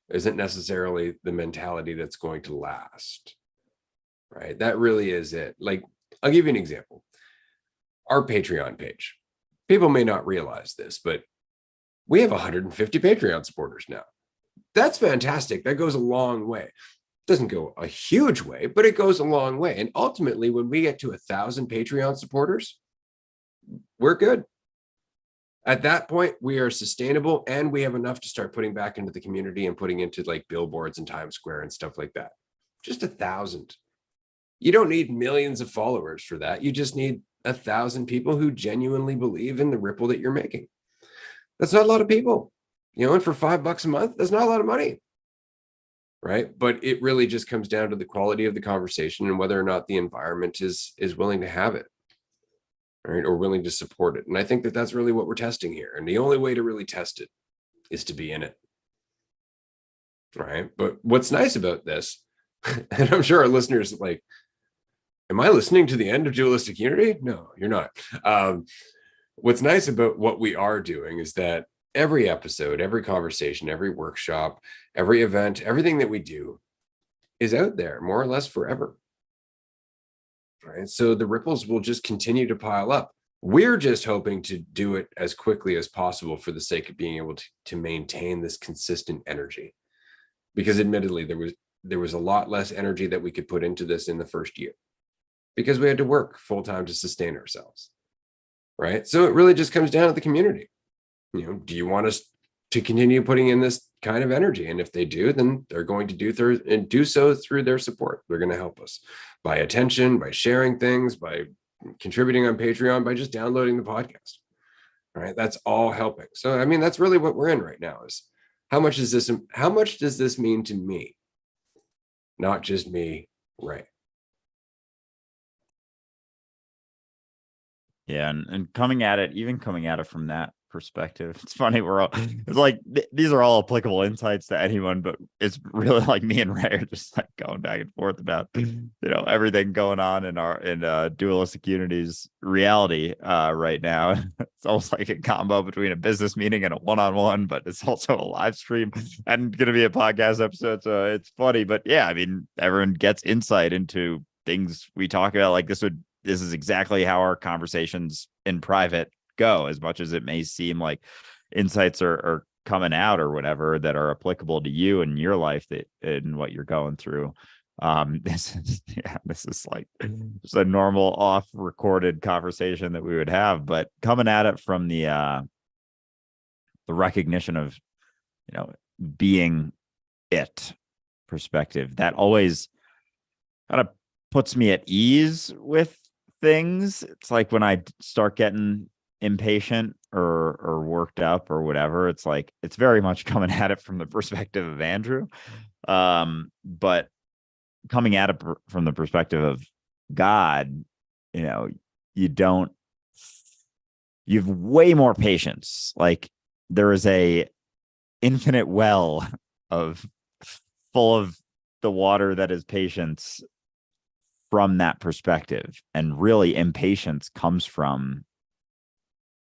isn't necessarily the mentality that's going to last, right? That really is it. Like, I'll give you an example. Our Patreon page. People may not realize this, but we have 150 Patreon supporters now. That's fantastic. That goes a long way. Doesn't go a huge way, but it goes a long way. And ultimately, when we get to 1,000 Patreon supporters, we're good. At that point, we are sustainable, and we have enough to start putting back into the community and putting into like billboards and Times Square and stuff like that. Just 1,000. You don't need millions of followers for that. You just need 1,000 people who genuinely believe in the ripple that you're making. That's not a lot of people, and for $5 a month, that's not a lot of money, right? But it really just comes down to the quality of the conversation and whether or not the environment is willing to have it. Right, or willing to support it. And I think that that's really what we're testing here. And the only way to really test it is to be in it. Right. But what's nice about this, and I'm sure our listeners are like, am I listening to the end of Dualistic Unity? No, you're not. What's nice about what we are doing is that every episode, every conversation, every workshop, every event, everything that we do is out there more or less forever. Right? So the ripples will just continue to pile up. We're just hoping to do it as quickly as possible for the sake of being able to maintain this consistent energy. Because admittedly, there was a lot less energy that we could put into this in the first year because we had to work full time to sustain ourselves. Right. So it really just comes down to the community. Do you want us to continue putting in this kind of energy? And if they do, then they're going to do so through their support. They're going to help us by attention, by sharing things, by contributing on Patreon, by just downloading the podcast. Right. That's all helping. So, I mean, that's really what we're in right now is how much does this mean to me? Not just me, right? Yeah, and coming at it, even coming at it from that perspective, it's funny. It's like these are all applicable insights to anyone, but it's really like me and Ray are just like going back and forth about everything going on in Dualistic Unity's reality right now. It's almost like a combo between a business meeting and a one-on-one, but it's also a live stream and going to be a podcast episode. So it's funny, but yeah, I mean, everyone gets insight into things we talk about. Like this is exactly how our conversations in private go, as much as it may seem like insights are coming out or whatever that are applicable to you and your life and what you're going through. This is like just a normal off recorded conversation that we would have, but coming at it from the recognition of, being it perspective, that always kind of puts me at ease with things. It's like when I start getting impatient or worked up or whatever, it's like it's very much coming at it from the perspective of Andrew, but coming at it from the perspective of God, you have way more patience. Like there is a infinite well of full of the water that is patience from that perspective. And really impatience comes from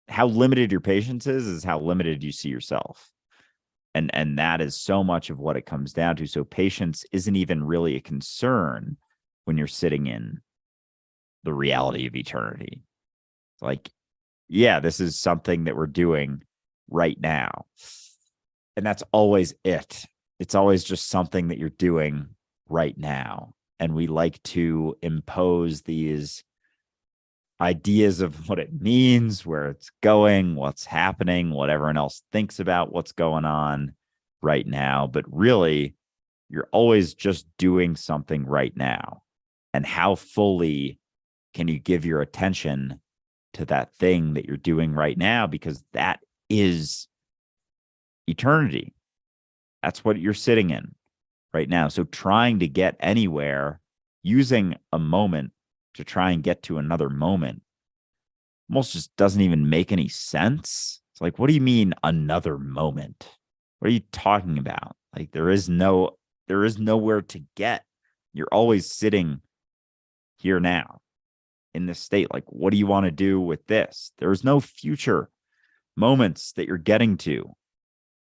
how limited your patience is how limited you see yourself. And that is so much of what it comes down to. So patience isn't even really a concern when you're sitting in the reality of eternity. Like, yeah, this is something that we're doing right now. And that's always it. It's always just something that you're doing right now. And we like to impose these ideas of what it means, where it's going, what's happening, what everyone else thinks about what's going on right now. But really, you're always just doing something right now. And how fully can you give your attention to that thing that you're doing right now? Because that is eternity. That's what you're sitting in right now. So trying to get anywhere, using a moment to try and get to another moment, almost just doesn't even make any sense. It's like, what do you mean another moment? What are you talking about? Like there is nowhere to get. You're always sitting here now in this state. Like, what do you want to do with this? There's no future moments that you're getting to.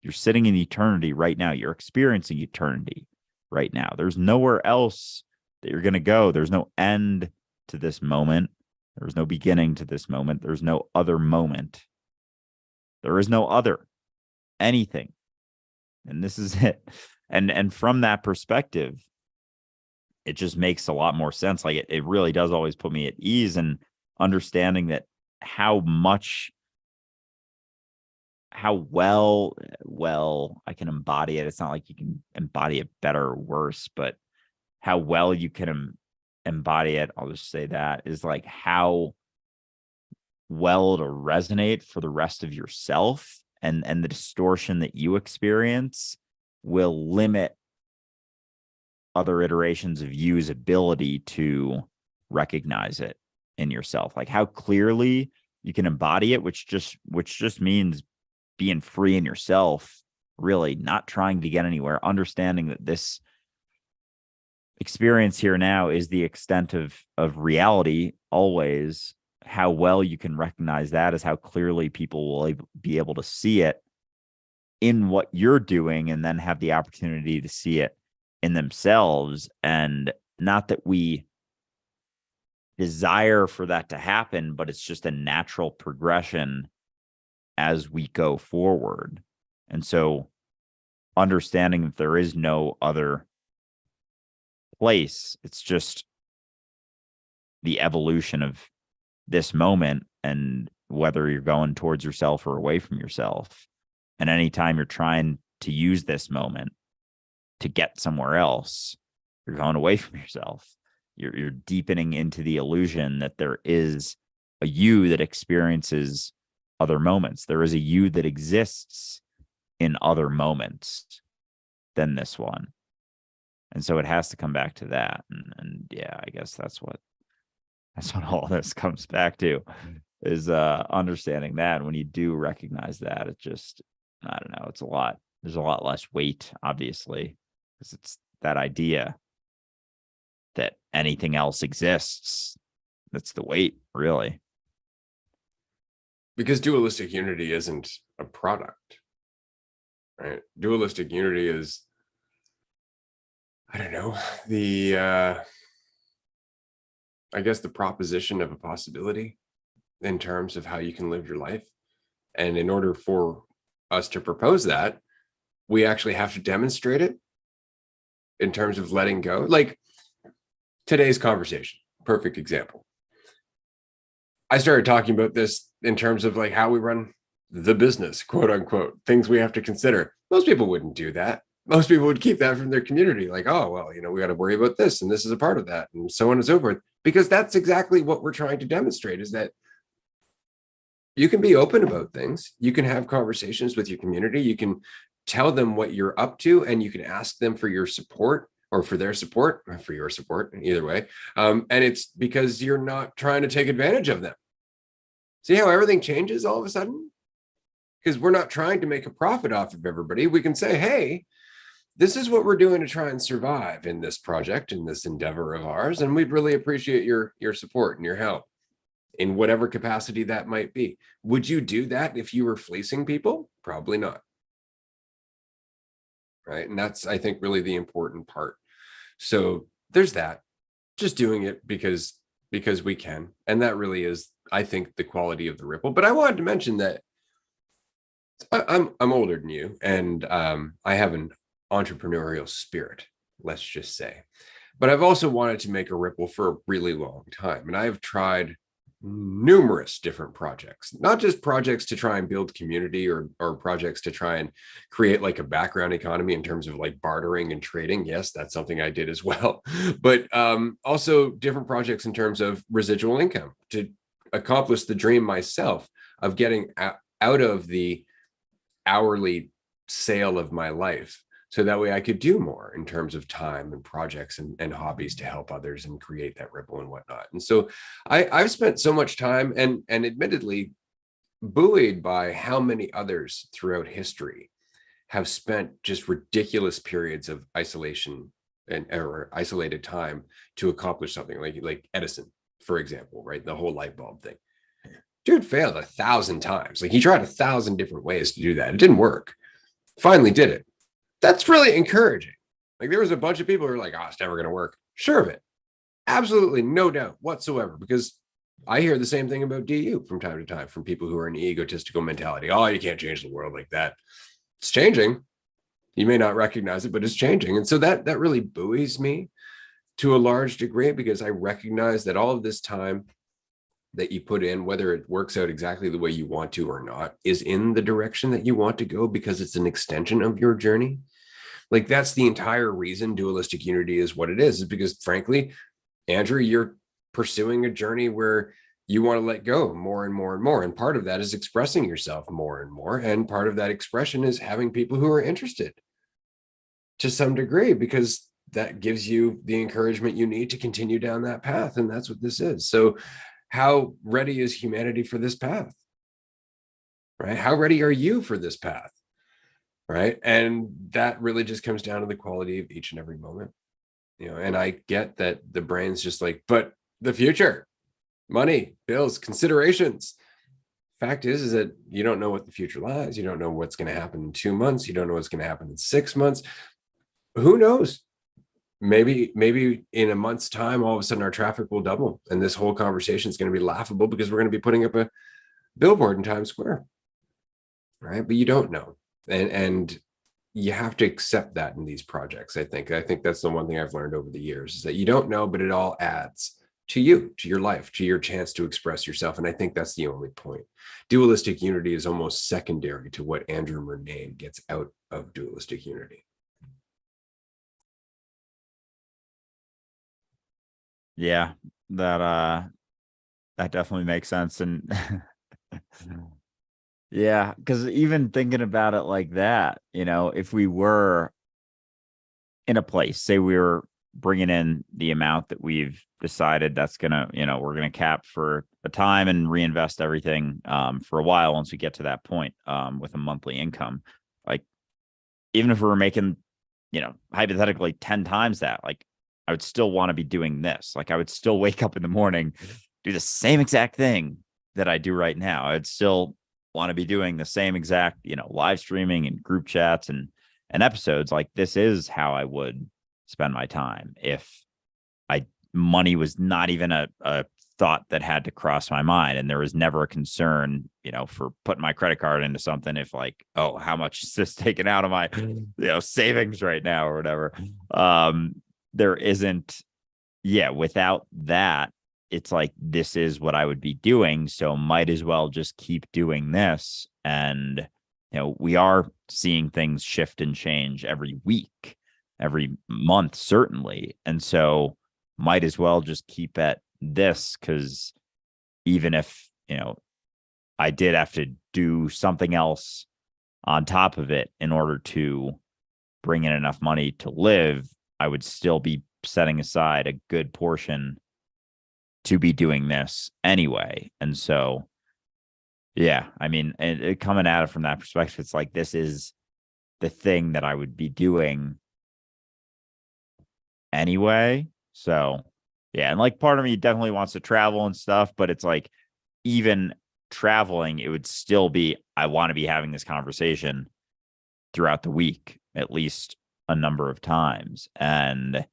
You're sitting in eternity right now. You're experiencing eternity right now. There's nowhere else that you're going to go. There's no end to this moment. There's no beginning to this moment. There's no other moment. There is no other anything. And this is it. And from that perspective, it just makes a lot more sense. Like it really does always put me at ease, and understanding that how well I can embody it. It's not like you can embody it better or worse, but how well you can embody it, I'll just say that, is like how well to resonate for the rest of yourself, and the distortion that you experience will limit other iterations of you's ability to recognize it in yourself. Like how clearly you can embody it, which just means being free in yourself, really not trying to get anywhere, understanding that this experience here now is the extent of reality always. How well you can recognize that is how clearly people will be able to see it in what you're doing, and then have the opportunity to see it in themselves. And not that we desire for that to happen, but it's just a natural progression as we go forward. And so understanding that there is no other place, it's just the evolution of this moment, and whether you're going towards yourself or away from yourself. And anytime you're trying to use this moment to get somewhere else, you're going away from yourself. You're deepening into the illusion that there is a you that experiences other moments. There is a you that exists in other moments than this one. And so it has to come back to that. And yeah, I guess that's what all this comes back to, is understanding that. And when you do recognize that, it just, I don't know, it's a lot. There's a lot less weight, obviously, because it's that idea that anything else exists. That's the weight, really. Because dualistic unity isn't a product, right? Dualistic unity is, I don't know, I guess the proposition of a possibility in terms of how you can live your life. And in order for us to propose that, we actually have to demonstrate it in terms of letting go. Like today's conversation, perfect example. I started talking about this in terms of like how we run the business, quote unquote, things we have to consider. Most people wouldn't do that. Most people would keep that from their community. Like, oh, well, we got to worry about this, and this is a part of that, and so on and so forth. Because that's exactly what we're trying to demonstrate, is that you can be open about things. You can have conversations with your community. You can tell them what you're up to, and you can ask them for your support, or for their support, or for your support, either way. And it's because you're not trying to take advantage of them. See how everything changes all of a sudden? Because we're not trying to make a profit off of everybody. We can say, hey, this is what we're doing to try and survive in this project, in this endeavor of ours. And we'd really appreciate your support and your help in whatever capacity that might be. Would you do that if you were fleecing people? Probably not. Right. And that's, I think, really the important part. So there's that. Just doing it because we can. And that really is, I think, the quality of the ripple. But I wanted to mention that I'm older than you, and I have an entrepreneurial spirit, let's just say. But I've also wanted to make a ripple for a really long time. And I've tried numerous different projects, not just projects to try and build community, or projects to try and create like a background economy in terms of like bartering and trading. Yes, that's something I did as well. But also different projects in terms of residual income to accomplish the dream myself of getting out of the hourly sale of my life, so that way I could do more in terms of time and projects and hobbies to help others and create that ripple and whatnot. And so I've spent so much time and admittedly buoyed by how many others throughout history have spent just ridiculous periods of isolation or isolated time to accomplish something, like Edison, for example, right? The whole light bulb thing. Dude failed 1,000 times. Like, he tried 1,000 different ways to do that. It didn't work. Finally did it. That's really encouraging. Like, there was a bunch of people who were like, oh, it's never going to work. Sure of it. Absolutely no doubt whatsoever, because I hear the same thing about DU from time to time from people who are in egotistical mentality. Oh, you can't change the world like that. It's changing. You may not recognize it, but it's changing. And so that really buoys me to a large degree, because I recognize that all of this time that you put in, whether it works out exactly the way you want to or not, is in the direction that you want to go, because it's an extension of your journey. Like, that's the entire reason dualistic unity is what it is because, frankly, Andrew, you're pursuing a journey where you want to let go more and more and more. And part of that is expressing yourself more and more. And part of that expression is having people who are interested to some degree, because that gives you the encouragement you need to continue down that path. And that's what this is. So how ready is humanity for this path? Right? How ready are you for this path? Right? And that really just comes down to the quality of each and every moment. And I get that the brain's just like, but the future, money, bills, considerations. Fact is that you don't know what the future lies. You don't know what's going to happen in 2 months. You don't know what's going to happen in 6 months. Who knows? maybe in a month's time, all of a sudden our traffic will double, and this whole conversation is going to be laughable because we're going to be putting up a billboard in Times Square, right? But you don't know, and you have to accept that in these projects. I think that's the one thing I've learned over the years, is that you don't know, but it all adds to you, to your life, to your chance to express yourself. And I think that's the only point. Dualistic unity is almost secondary to what Andrew Murnane gets out of dualistic unity. Yeah, that definitely makes sense. And yeah, because even thinking about it like that, if we were in a place, say we were bringing in the amount that we've decided that's gonna, we're gonna cap for a time and reinvest everything for a while once we get to that point with a monthly income. Like, even if we were making, hypothetically 10 times that, like, I would still want to be doing this. Like, I would still wake up in the morning, do the same exact thing that I do right now. I'd still want to be doing the same exact, live streaming and group chats and episodes. Like, this is how I would spend my time if money was not even a thought that had to cross my mind, and there was never a concern, for putting my credit card into something, if like, oh, how much is this taken out of my savings right now or whatever. There isn't, without that, it's like, this is what I would be doing, so might as well just keep doing this. And we are seeing things shift and change every week, every month, certainly. And so might as well just keep at this, because even if, I did have to do something else on top of it in order to bring in enough money to live, I would still be setting aside a good portion to be doing this anyway. And so, yeah, I mean, coming at it from that perspective, it's like, this is the thing that I would be doing anyway. So, yeah. And like, part of me definitely wants to travel and stuff, but it's like, even traveling, it would still be, I want to be having this conversation throughout the week, at least a number of times. And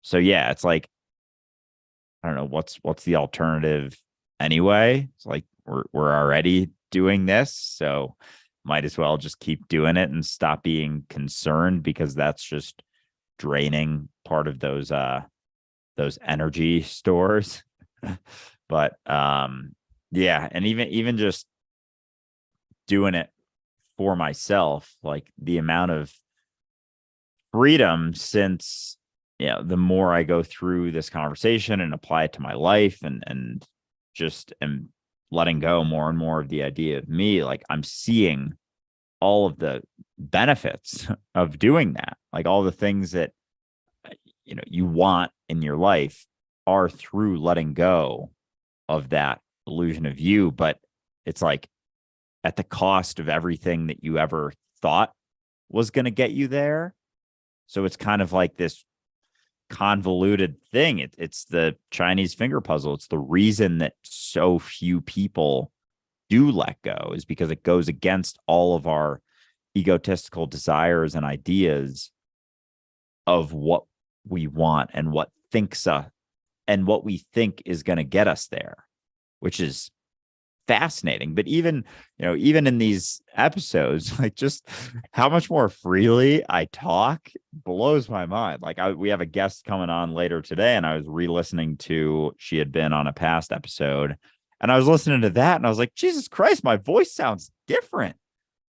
so, yeah, it's like, I don't know, what's the alternative anyway? It's like, we're already doing this, so might as well just keep doing it and stop being concerned, because that's just draining part of those energy stores. But yeah, and even just doing it for myself, like, the amount of freedom, since the more I go through this conversation and apply it to my life, and just am letting go more and more of the idea of me, like, I'm seeing all of the benefits of doing that. Like, all the things that you want in your life are through letting go of that illusion of you. But it's like, at the cost of everything that you ever thought was going to get you there. So it's kind of like this convoluted thing. It's the Chinese finger puzzle. It's the reason that so few people do let go, is because it goes against all of our egotistical desires and ideas of what we want and what we think is going to get us there, which is fascinating. But even in these episodes, like, just how much more freely I talk blows my mind. Like, we have a guest coming on later today, and I was re-listening to, she had been on a past episode, and I was listening to that, and I was like, Jesus Christ, my voice sounds different.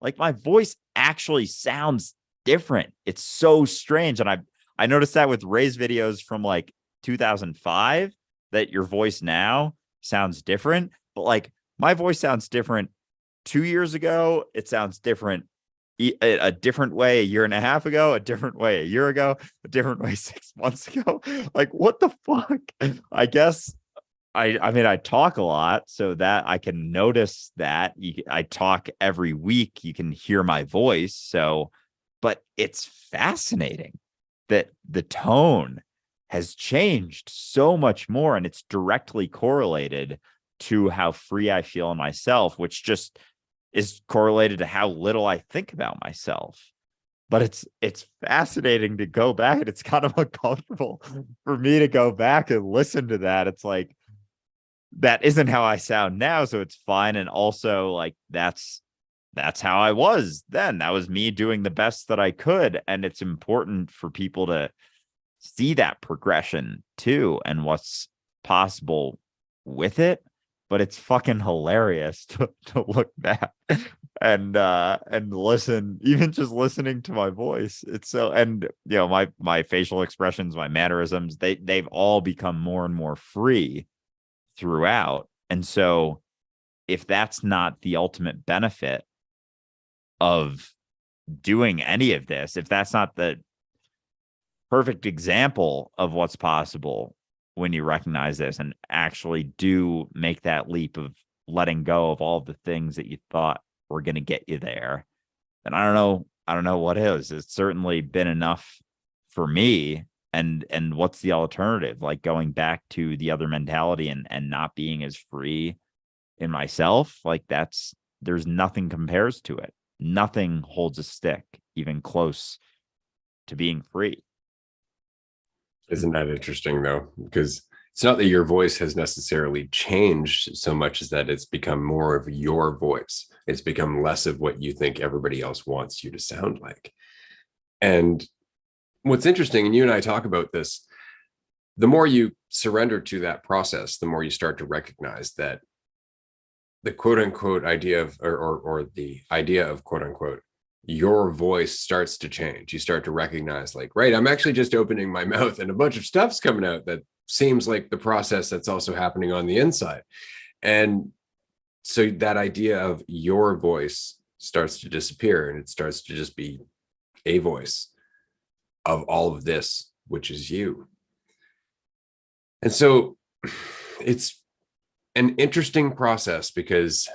Like, my voice actually sounds different. It's so strange. And I noticed that with Ray's videos from like 2005, that your voice now sounds different. But like, my voice sounds different 2 years ago. It sounds different a different way a year and a half ago, a different way a year ago, a different way 6 months ago. Like, what the fuck? I guess I mean, I talk a lot, so that I can notice that. I talk every week. You can hear my voice. So, but it's fascinating that the tone has changed so much more, and it's directly correlated to how free I feel in myself, which just is correlated to how little I think about myself. but it's fascinating to go back, and it's kind of uncomfortable for me to go back and listen to that. It's like, that isn't how I sound now, so it's fine. And also, like, that's how I was then. That was me doing the best that I could. And it's important for people to see that progression too, and what's possible with it. But it's fucking hilarious to look back and listen, even just listening to my voice. It's so, and you know, my facial expressions, my mannerisms, they've all become more and more free throughout. And so if that's not the ultimate benefit of doing any of this, if that's not the perfect example of what's possible when you recognize this and actually do make that leap of letting go of all the things that you thought were going to get you there, then I don't know what is. It's certainly been enough for me. And what's the alternative? Like, going back to the other mentality and not being as free in myself, like, there's nothing compares to it. Nothing holds a stick even close to being free. Isn't that interesting though? Because it's not that your voice has necessarily changed so much as that it's become more of your voice. It's become less of what you think everybody else wants you to sound like. And what's interesting, and you and I talk about this, the more you surrender to that process, the more you start to recognize that the quote unquote idea of, or the idea of quote unquote, your voice starts to change. You start to recognize, like, right, I'm actually just opening my mouth and a bunch of stuff's coming out that seems like the process that's also happening on the inside. And so that idea of your voice starts to disappear, and it starts to just be a voice of all of this, which is you. And so it's an interesting process, because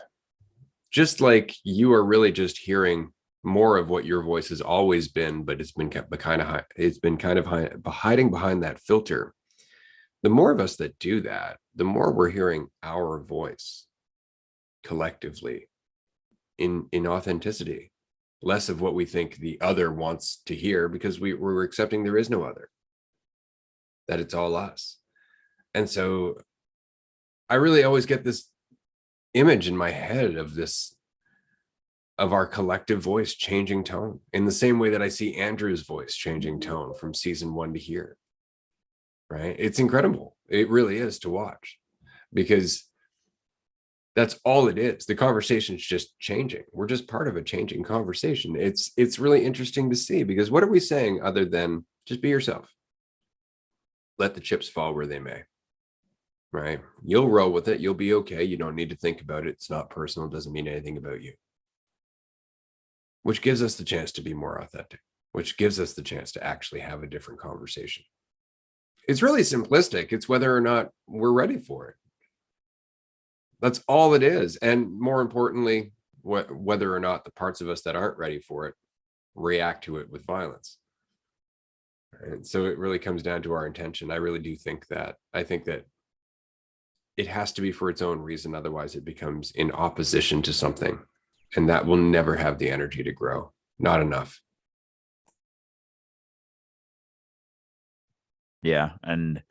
just like you are really just hearing more of what your voice has always been, but it's been kind of hiding behind that filter. The more of us that do that, the more we're hearing our voice collectively in authenticity, less of what we think the other wants to hear, because we're accepting there is no other, that it's all us. And so I really always get this image in my head of our collective voice changing tone, in the same way that I see Andrew's voice changing tone from season 1 to here. Right? It's incredible. It really is, to watch, because that's all it is. The conversation's just changing. We're just part of a changing conversation. It's really interesting to see, because what are we saying other than just be yourself? Let the chips fall where they may. Right? You'll roll with it. You'll be okay. You don't need to think about it. It's not personal. It doesn't mean anything about you. Which gives us the chance to be more authentic, which gives us the chance to actually have a different conversation. It's really simplistic. It's whether or not we're ready for it. That's all it is. And more importantly, whether or not the parts of us that aren't ready for it react to it with violence. And so it really comes down to our intention. I really do think that. I think that it has to be for its own reason. Otherwise, it becomes in opposition to something. And that will never have the energy to grow. Not enough. Yeah. And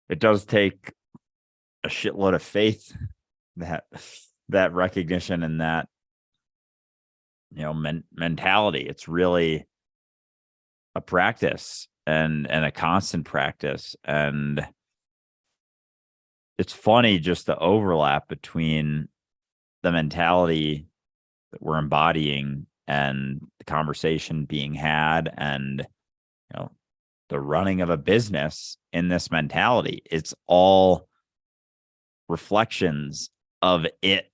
it does take a shitload of faith, that recognition and that, you know, mentality. It's really a practice and a constant practice. And it's funny, just the overlap between the mentality that we're embodying and the conversation being had, and, you know, the running of a business in this mentality. It's all reflections of it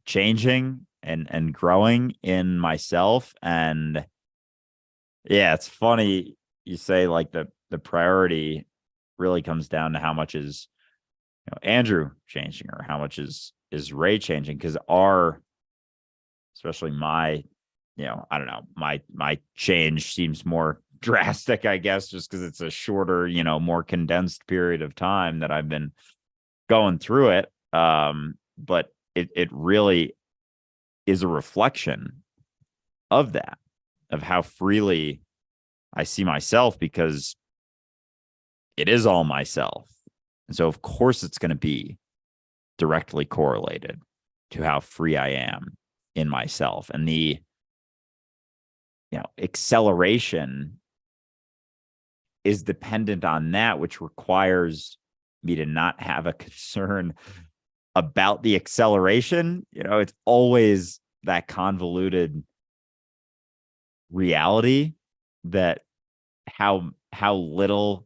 changing and growing in myself. And yeah, it's funny you say, like, the priority really comes down to how much is, you know, Andrew changing, or how much is Ray changing. Because especially my, you know, I don't know, my change seems more drastic, I guess, just because it's a shorter, you know, more condensed period of time that I've been going through it. But it really is a reflection of that, of how freely I see myself, because it is all myself. And so of course it's going to be directly correlated to how free I am in myself. And the, acceleration is dependent on that, which requires me to not have a concern about the acceleration. It's always that convoluted reality that how little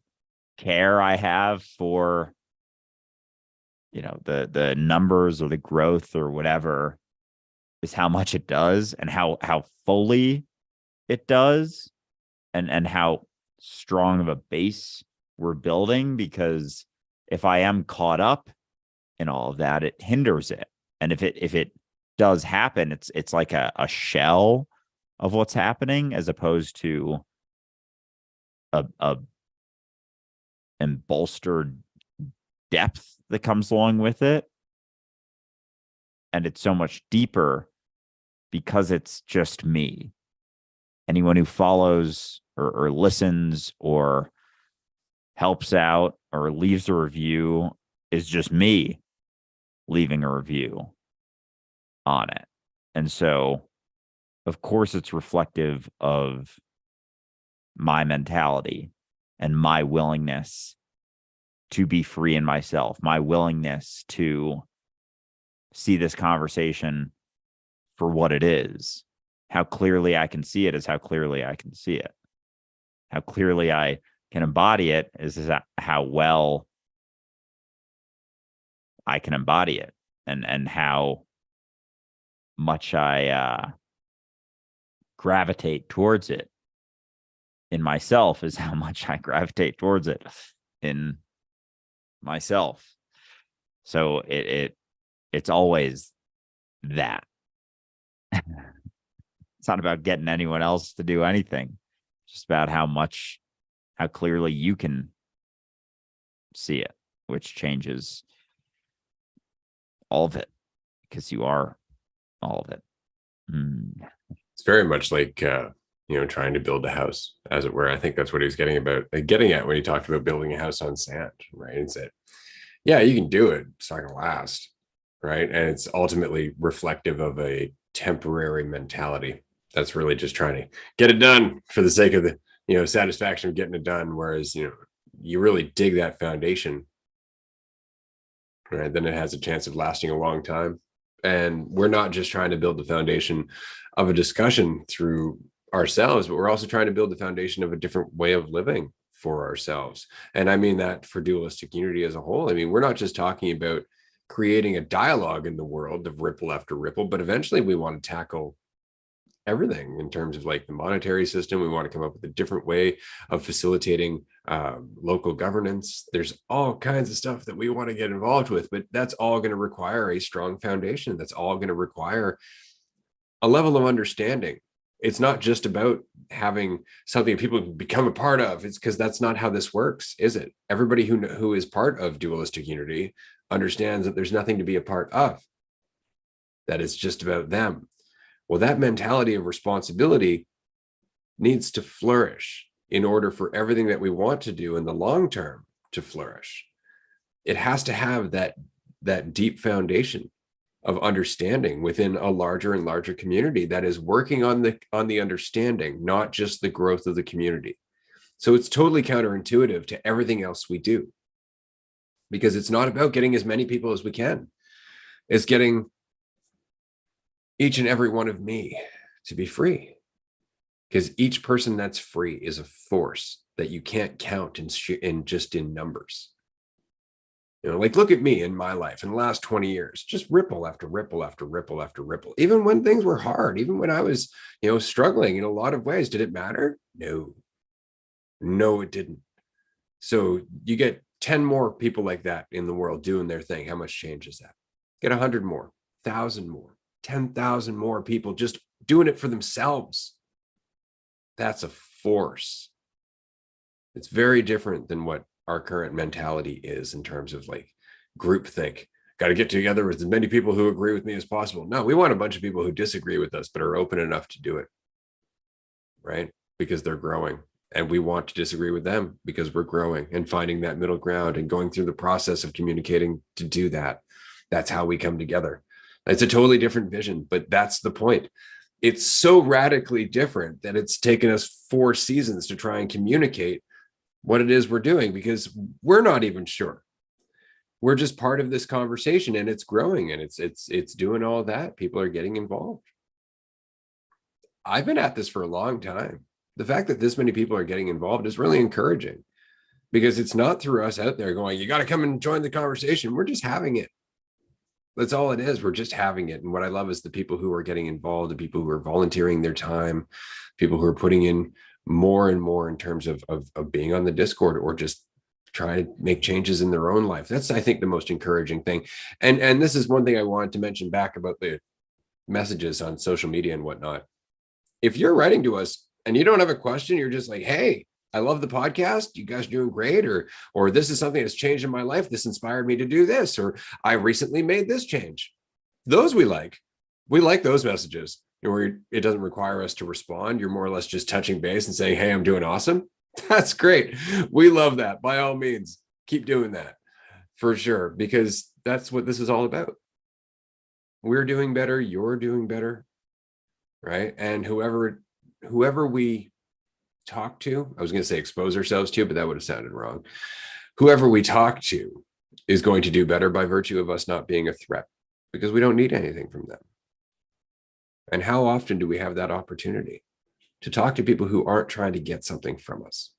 care I have for the numbers or the growth or whatever is how much it does, and how fully it does, and how strong of a base we're building. Because if I am caught up in all of that, it hinders it. And if it does happen, it's like a shell of what's happening, as opposed to a and bolstered depth that comes along with it. And it's so much deeper because it's just me. Anyone who follows or listens or helps out or leaves a review is just me leaving a review on it. And so, of course, it's reflective of my mentality and my willingness to be free in myself, my willingness to see this conversation for what it is. How clearly I can see it is how clearly I can see it. How clearly I can embody it is how well I can embody it, and how much I gravitate towards it in myself is how much I gravitate towards it in myself. So it's always that. It's not about getting anyone else to do anything. It's just about how clearly you can see it, which changes all of it, because you are all of it. It's very much like trying to build a house, as it were. I think that's what he was getting at when he talked about building a house on sand, right? And said, yeah, you can do it, it's not gonna last, right? And it's ultimately reflective of a temporary mentality that's really just trying to get it done for the sake of the satisfaction of getting it done. Whereas you really dig that foundation, right, then it has a chance of lasting a long time. And we're not just trying to build the foundation of a discussion through ourselves, but we're also trying to build the foundation of a different way of living for ourselves. And I mean that for Dualistic Unity as a whole. I mean, we're not just talking about creating a dialogue in the world of ripple after ripple, but eventually we want to tackle everything in terms of like the monetary system. We want to come up with a different way of facilitating local governance. There's all kinds of stuff that we want to get involved with, but that's all going to require a strong foundation. That's all going to require a level of understanding. It's not just about having something people can become a part of. It's because that's not how this works, is it? Everybody who is part of Dualistic Unity understands that there's nothing to be a part of, that it's just about them. Well, that mentality of responsibility needs to flourish in order for everything that we want to do in the long term to flourish. It has to have that deep foundation of understanding within a larger and larger community that is working on the understanding, not just the growth of the community. So it's totally counterintuitive to everything else we do, because it's not about getting as many people as we can. It's getting each and every one of me to be free, because each person that's free is a force that you can't count in just in numbers. Like look at me in my life in the last 20 years, just ripple after ripple after ripple after ripple. Even when things were hard, even when I was, struggling in a lot of ways, did it matter? No, it didn't. So you get 10 more people like that in the world doing their thing. How much change is that? Get 100 more, 1,000 more, 10,000 more people just doing it for themselves. That's a force. It's very different than what our current mentality is in terms of like groupthink. Got to get together with as many people who agree with me as possible. No, we want a bunch of people who disagree with us, but are open enough to do it. right? Because they're growing. And we want to disagree with them because we're growing and finding that middle ground and going through the process of communicating to do that. That's how we come together. It's a totally different vision, but that's the point. It's so radically different that it's taken us 4 seasons to try and communicate what it is we're doing, because we're not even sure. We're just part of this conversation, and it's growing, and it's doing all that. People are getting involved. I've been at this for a long time. The fact that this many people are getting involved is really encouraging, because it's not through us out there going, you got to come and join the conversation. We're just having it. That's all it is. We're just having it. And what I love is the people who are getting involved, the people who are volunteering their time, people who are putting in more and more in terms of being on the Discord or just trying to make changes in their own life. That's, I think, the most encouraging thing. And this is one thing I wanted to mention back about the messages on social media and whatnot. If you're writing to us and you don't have a question, you're just like, hey, I love the podcast. You guys are doing great. Or this is something that's changed in my life. This inspired me to do this. Or I recently made this change. Those we like. We like those messages where it doesn't require us to respond. You're more or less just touching base and saying, hey, I'm doing awesome. That's great. We love that. By all means, keep doing that for sure, because that's what this is all about. We're doing better. You're doing better. Right. And whoever we talk to, I was going to say expose ourselves to, but that would have sounded wrong. Whoever we talk to is going to do better by virtue of us not being a threat, because we don't need anything from them. And how often do we have that opportunity to talk to people who aren't trying to get something from us?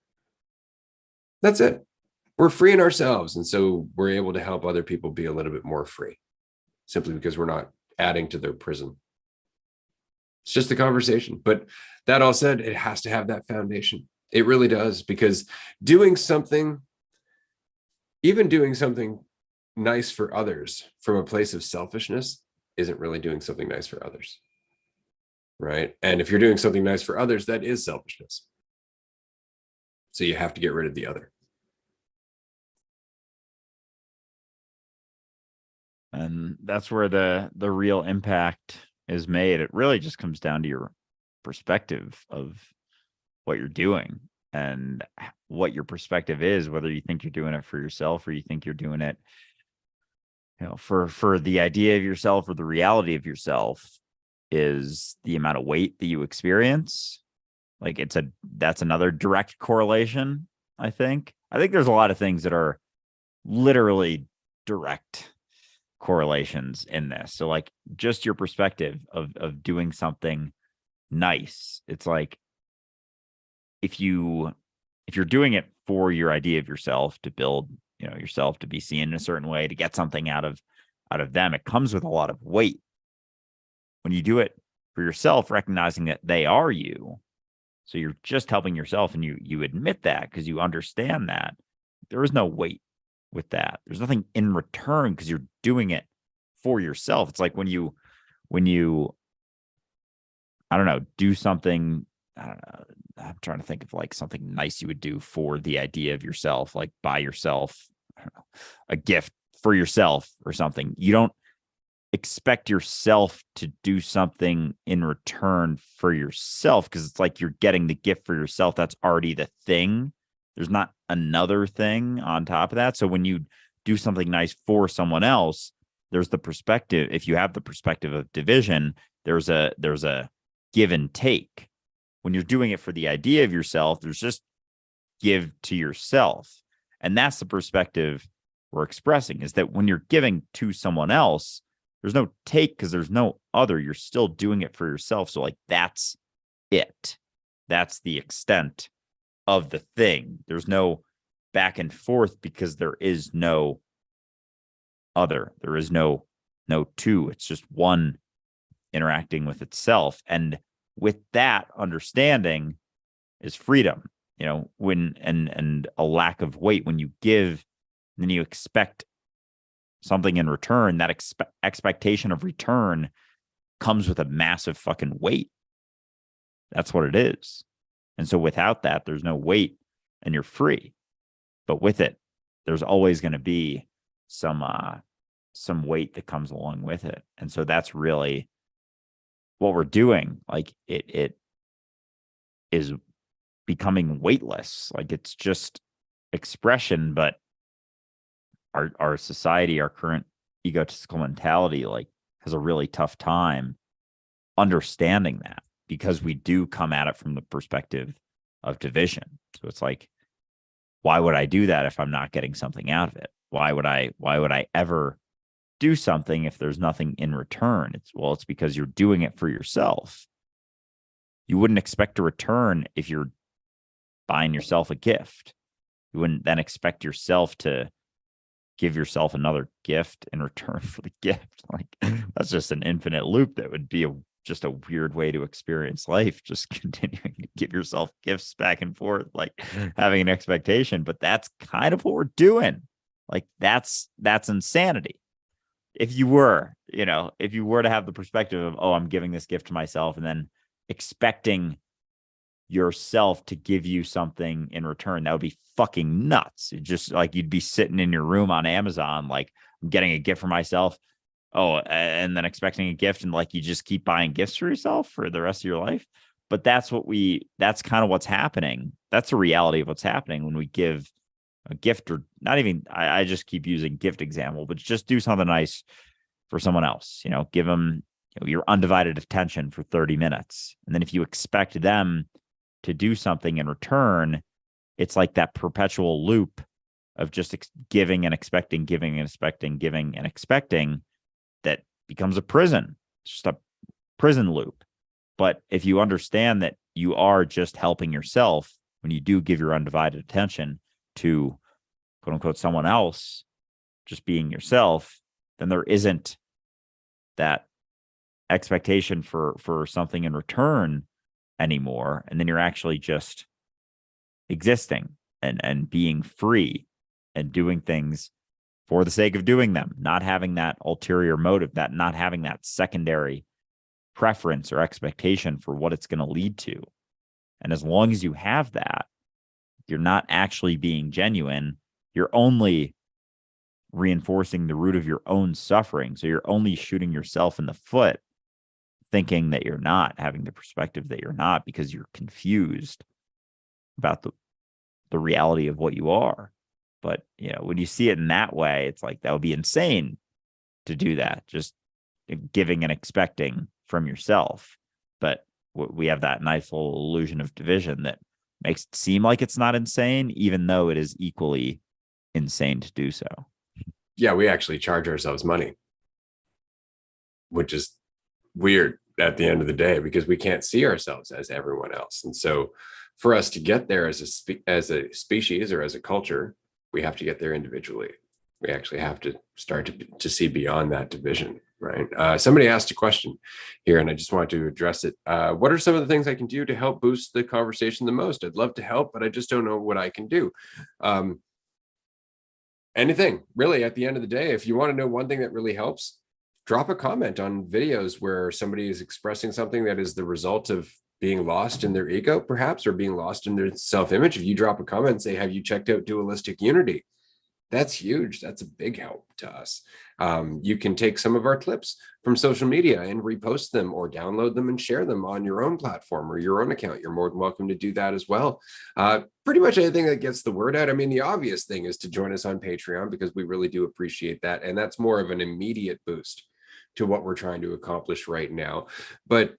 That's it. We're free in ourselves. And so we're able to help other people be a little bit more free, simply because we're not adding to their prison. It's just a conversation. But that all said, it has to have that foundation. It really does, because doing something, even doing something nice for others from a place of selfishness, isn't really doing something nice for others. Right? And if you're doing something nice for others, that is selfishness. So you have to get rid of the other. And that's where the real impact is made. It really just comes down to your perspective of what you're doing and what your perspective is, whether you think you're doing it for yourself or you think you're doing it, for the idea of yourself, or the reality of yourself is the amount of weight that you experience. Like that's another direct correlation. I think there's a lot of things that are literally direct correlations in this. So like just your perspective of doing something nice. It's like if you're doing it for your idea of yourself, to build, yourself to be seen in a certain way, to get something out of them, it comes with a lot of weight. When you do it for yourself, recognizing that they are you, so you're just helping yourself, and you admit that because you understand that there is no weight with that. There's nothing in return because you're doing it for yourself. It's like when you I don't know, do something, I don't know, I'm trying to think of like something nice you would do for the idea of yourself, like buy yourself, I don't know, a gift for yourself or something. You don't expect yourself to do something in return for yourself, because it's like you're getting the gift for yourself. That's already the thing. There's not another thing on top of that. So when you do something nice for someone else, there's the perspective. If you have the perspective of division, there's a give and take. When you're doing it for the idea of yourself, there's just give to yourself. And that's the perspective we're expressing, is that when you're giving to someone else, there's no take because there's no other. You're still doing it for yourself. So like that's it. That's the extent of the thing. There's no back and forth because there is no other. There is no two. It's just one interacting with itself. And with that understanding is freedom, when and a lack of weight. When you give, then you expect something in return. That expectation of return comes with a massive fucking weight. That's what it is. And so without that, there's no weight and you're free. But with it, there's always going to be some weight that comes along with it. And so that's really what we're doing. Like it is becoming weightless. Like it's just expression, but our society, our current egotistical mentality, like has a really tough time understanding that, because we do come at it from the perspective of division. So it's like, why would I do that if I'm not getting something out of it? Why would I ever do something if there's nothing in return? It's because you're doing it for yourself. You wouldn't expect a return if you're buying yourself a gift. You wouldn't then expect yourself to give yourself another gift in return for the gift. Like that's just an infinite loop. That would be just a weird way to experience life, just continuing to give yourself gifts back and forth, like having an expectation. But that's kind of what we're doing. Like that's insanity. If you were to have the perspective of, oh, I'm giving this gift to myself, and then expecting yourself to give you something in return, that would be fucking nuts. It just like you'd be sitting in your room on Amazon, like, I'm getting a gift for myself. Oh, and then expecting a gift, and like you just keep buying gifts for yourself for the rest of your life. But that's kind of what's happening. That's the reality of what's happening when we give a gift, or not even, I just keep using gift example, but just do something nice for someone else. Give them your undivided attention for 30 minutes. And then if you expect them to do something in return, it's like that perpetual loop of just giving and expecting, giving and expecting, giving and expecting, that becomes a prison. It's just a prison loop. But if you understand that you are just helping yourself when you do give your undivided attention to, quote unquote, someone else, just being yourself, then there isn't that expectation for something in return anymore. And then you're actually just existing and being free and doing things for the sake of doing them, not having that ulterior motive, that not having that secondary preference or expectation for what it's going to lead to. And as long as you have that, you're not actually being genuine. You're only reinforcing the root of your own suffering. So you're only shooting yourself in the foot, thinking that you're not, having the perspective that you're not, because you're confused about the reality of what you are. But, when you see it in that way, it's like, that would be insane to do that, just giving and expecting from yourself. But we have that nice little illusion of division that makes it seem like it's not insane, even though it is equally insane to do so. Yeah, we actually charge ourselves money, which is weird at the end of the day, because we can't see ourselves as everyone else. And so for us to get there as a species or as a culture, we have to get there individually. We actually have to start to see beyond that division, right? Somebody asked a question here, and I just wanted to address it. What are some of the things I can do to help boost the conversation the most? I'd love to help, but I just don't know what I can do. Anything, really, at the end of the day. If you want to know one thing that really helps, drop a comment on videos where somebody is expressing something that is the result of being lost in their ego, perhaps, or being lost in their self-image. If you drop a comment and say, have you checked out Dualistic Unity? That's huge. That's a big help to us. You can take some of our clips from social media and repost them, or download them and share them on your own platform or your own account. You're more than welcome to do that as well. Pretty much anything that gets the word out. I mean, the obvious thing is to join us on Patreon, because we really do appreciate that. And that's more of an immediate boost to what we're trying to accomplish right now. But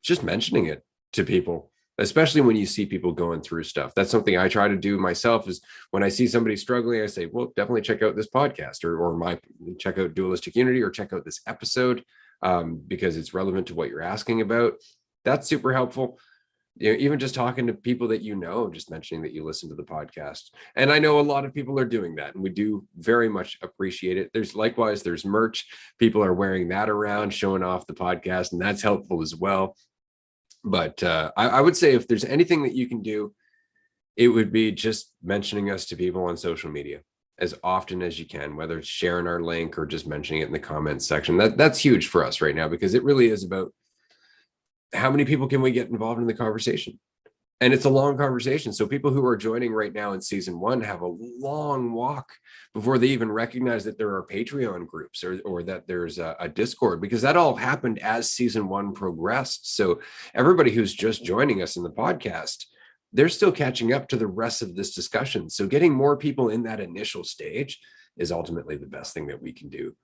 just mentioning it to people, especially when you see people going through stuff. That's something I try to do myself, is when I see somebody struggling, I say, well, definitely check out this podcast, or check out Dualistic Unity, or check out this episode, because it's relevant to what you're asking about. That's super helpful. Even just talking to people that just mentioning that you listen to the podcast. And I know a lot of people are doing that, and we do very much appreciate it. There's merch. People are wearing that around, showing off the podcast, and that's helpful as well. But I would say, if there's anything that you can do, it would be just mentioning us to people on social media as often as you can, whether it's sharing our link or just mentioning it in the comments section. That's huge for us right now, because it really is about how many people can we get involved in the conversation. And it's a long conversation. So people who are joining right now in season 1 have a long walk before they even recognize that there are Patreon groups or that there's a Discord, because that all happened as season 1 progressed. So everybody who's just joining us in the podcast, they're still catching up to the rest of this discussion. So getting more people in that initial stage is ultimately the best thing that we can do,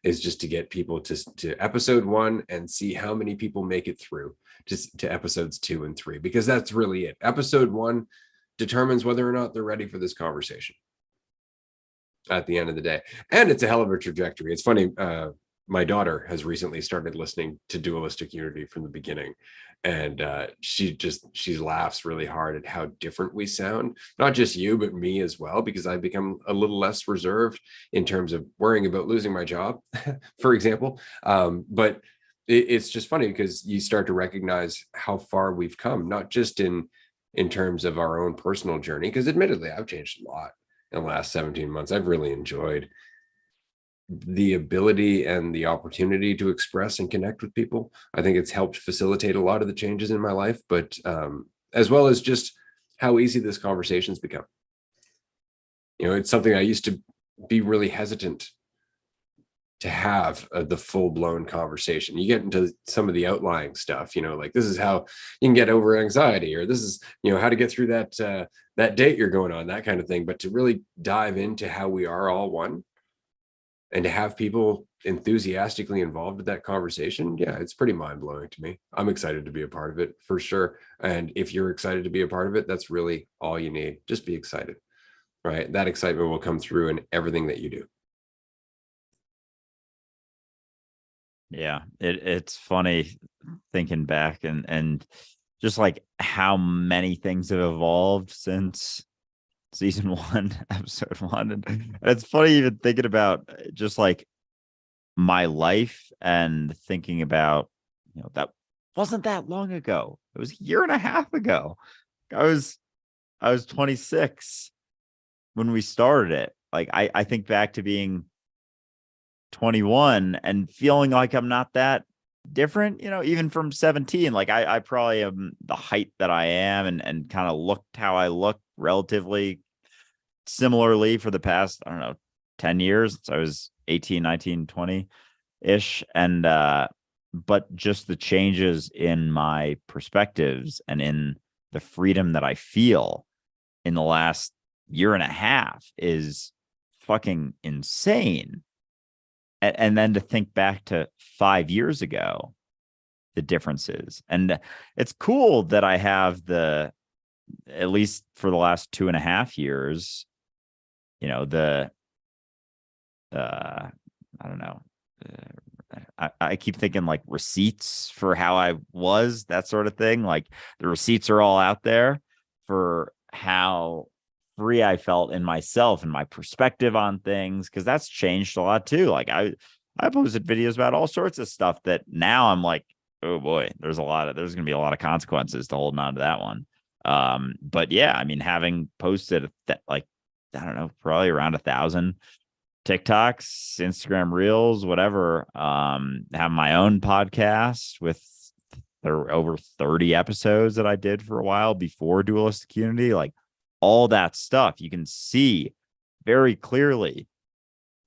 is just to get people to episode 1 and see how many people make it through to episodes 2 and 3, because that's really it. Episode 1 determines whether or not they're ready for this conversation at the end of the day. And it's a hell of a trajectory. It's funny. My daughter has recently started listening to Dualistic Unity from the beginning. And she laughs really hard at how different we sound, not just you, but me as well, because I've become a little less reserved in terms of worrying about losing my job, for example. But it's just funny because you start to recognize how far we've come, not just in terms of our own personal journey, because admittedly, I've changed a lot in the last 17 months. I've really enjoyed the ability and the opportunity to express and connect with people. I think it's helped facilitate a lot of the changes in my life, but as well as just how easy this conversation's become. It's something I used to be really hesitant to have the full-blown conversation. You get into some of the outlying stuff, like this is how you can get over anxiety, or this is, how to get through that date you're going on, that kind of thing. But to really dive into how we are all one, and to have people enthusiastically involved with that conversation, yeah, it's pretty mind-blowing to me. I'm excited to be a part of it for sure. And if you're excited to be a part of it, that's really all you need. Just be excited, right? That excitement will come through in everything that you do. Yeah, it's funny thinking back and just like how many things have evolved since season 1, episode 1. And it's funny even thinking about just like my life and thinking about, that wasn't that long ago. It was a year and a half ago. I was 26 when we started it. Like I think back to being 21 and feeling like I'm not that different, even from 17. Like I probably am the height that I am and kind of looked how I look relatively similarly for the past, I don't know, 10 years. So I was 18, 19, 20-ish. And but just the changes in my perspectives and in the freedom that I feel in the last year and a half is fucking insane. And then to think back to 5 years ago, the differences. And it's cool that I have at least for the last 2.5 years, I don't know. I keep thinking like receipts for how I was, that sort of thing. Like the receipts are all out there for how free I felt in myself and my perspective on things, because that's changed a lot too. Like I posted videos about all sorts of stuff that now I'm like, oh boy, there's gonna be a lot of consequences to holding on to that one. But yeah, I mean, having posted like, I don't know, probably around 1,000 TikToks, Instagram Reels, whatever. Have my own podcast with over 30 episodes that I did for a while before Dualistic Unity. Like all that stuff, you can see very clearly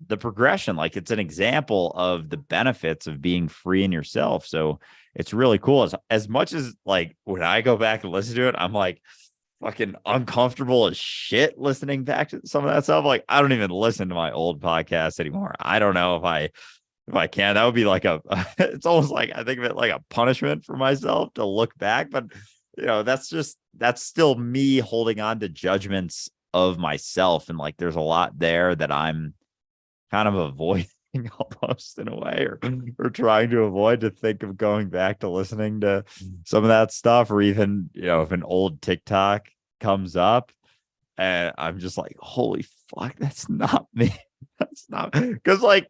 the progression. Like it's an example of the benefits of being free in yourself. So it's really cool. As much as like when I go back and listen to it, I'm like fucking uncomfortable as shit listening back to some of that stuff. Like I don't even listen to my old podcasts anymore. I don't know if I can. That would be like it's almost like I think of it like a punishment for myself to look back. But that's still me holding on to judgments of myself. And like there's a lot there that I'm kind of avoiding almost in a way, or trying to avoid, to think of going back to listening to some of that stuff, or even, if an old TikTok comes up and I'm just like, holy fuck, that's not me. That's not, because like,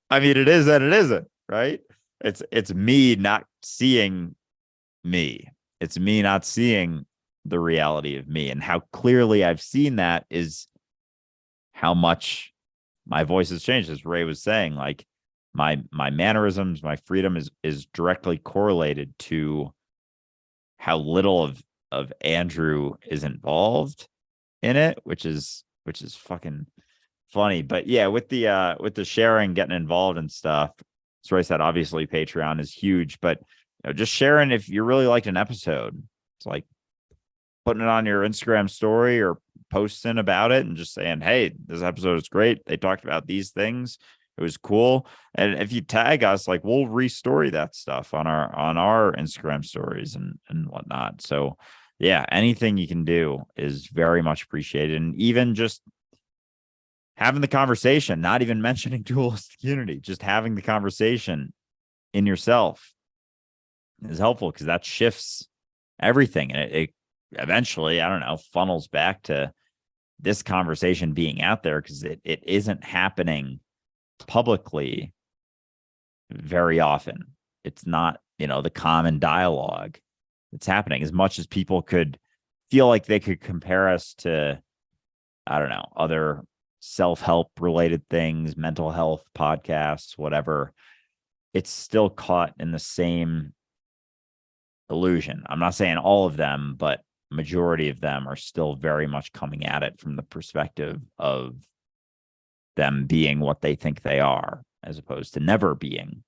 I mean, it is and it isn't, right? It's me not seeing me. It's me not seeing the reality of me. And how clearly I've seen that is how much my voice has changed. As Ray was saying, like my mannerisms, my freedom is directly correlated to how little of Andrew is involved in it, which is fucking funny. But yeah, with the sharing, getting involved and stuff, as Roy said, obviously Patreon is huge, but just sharing if you really liked an episode. It's like putting it on your Instagram story or posting about it and just saying, hey, this episode is great. They talked about these things. It was cool. And if you tag us, like we'll restory that stuff on our Instagram stories and whatnot. So yeah, anything you can do is very much appreciated. And even just having the conversation, not even mentioning Dualistic Unity, just having the conversation in yourself is helpful because that shifts everything. And it eventually, I don't know, funnels back to this conversation being out there because it isn't happening publicly very often. It's not, the common dialogue that's happening as much as people could feel like they could compare us to, I don't know, other self-help related things, mental health podcasts, whatever. It's still caught in the same illusion. I'm not saying all of them, but majority of them are still very much coming at it from the perspective of them being what they think they are, as opposed to never being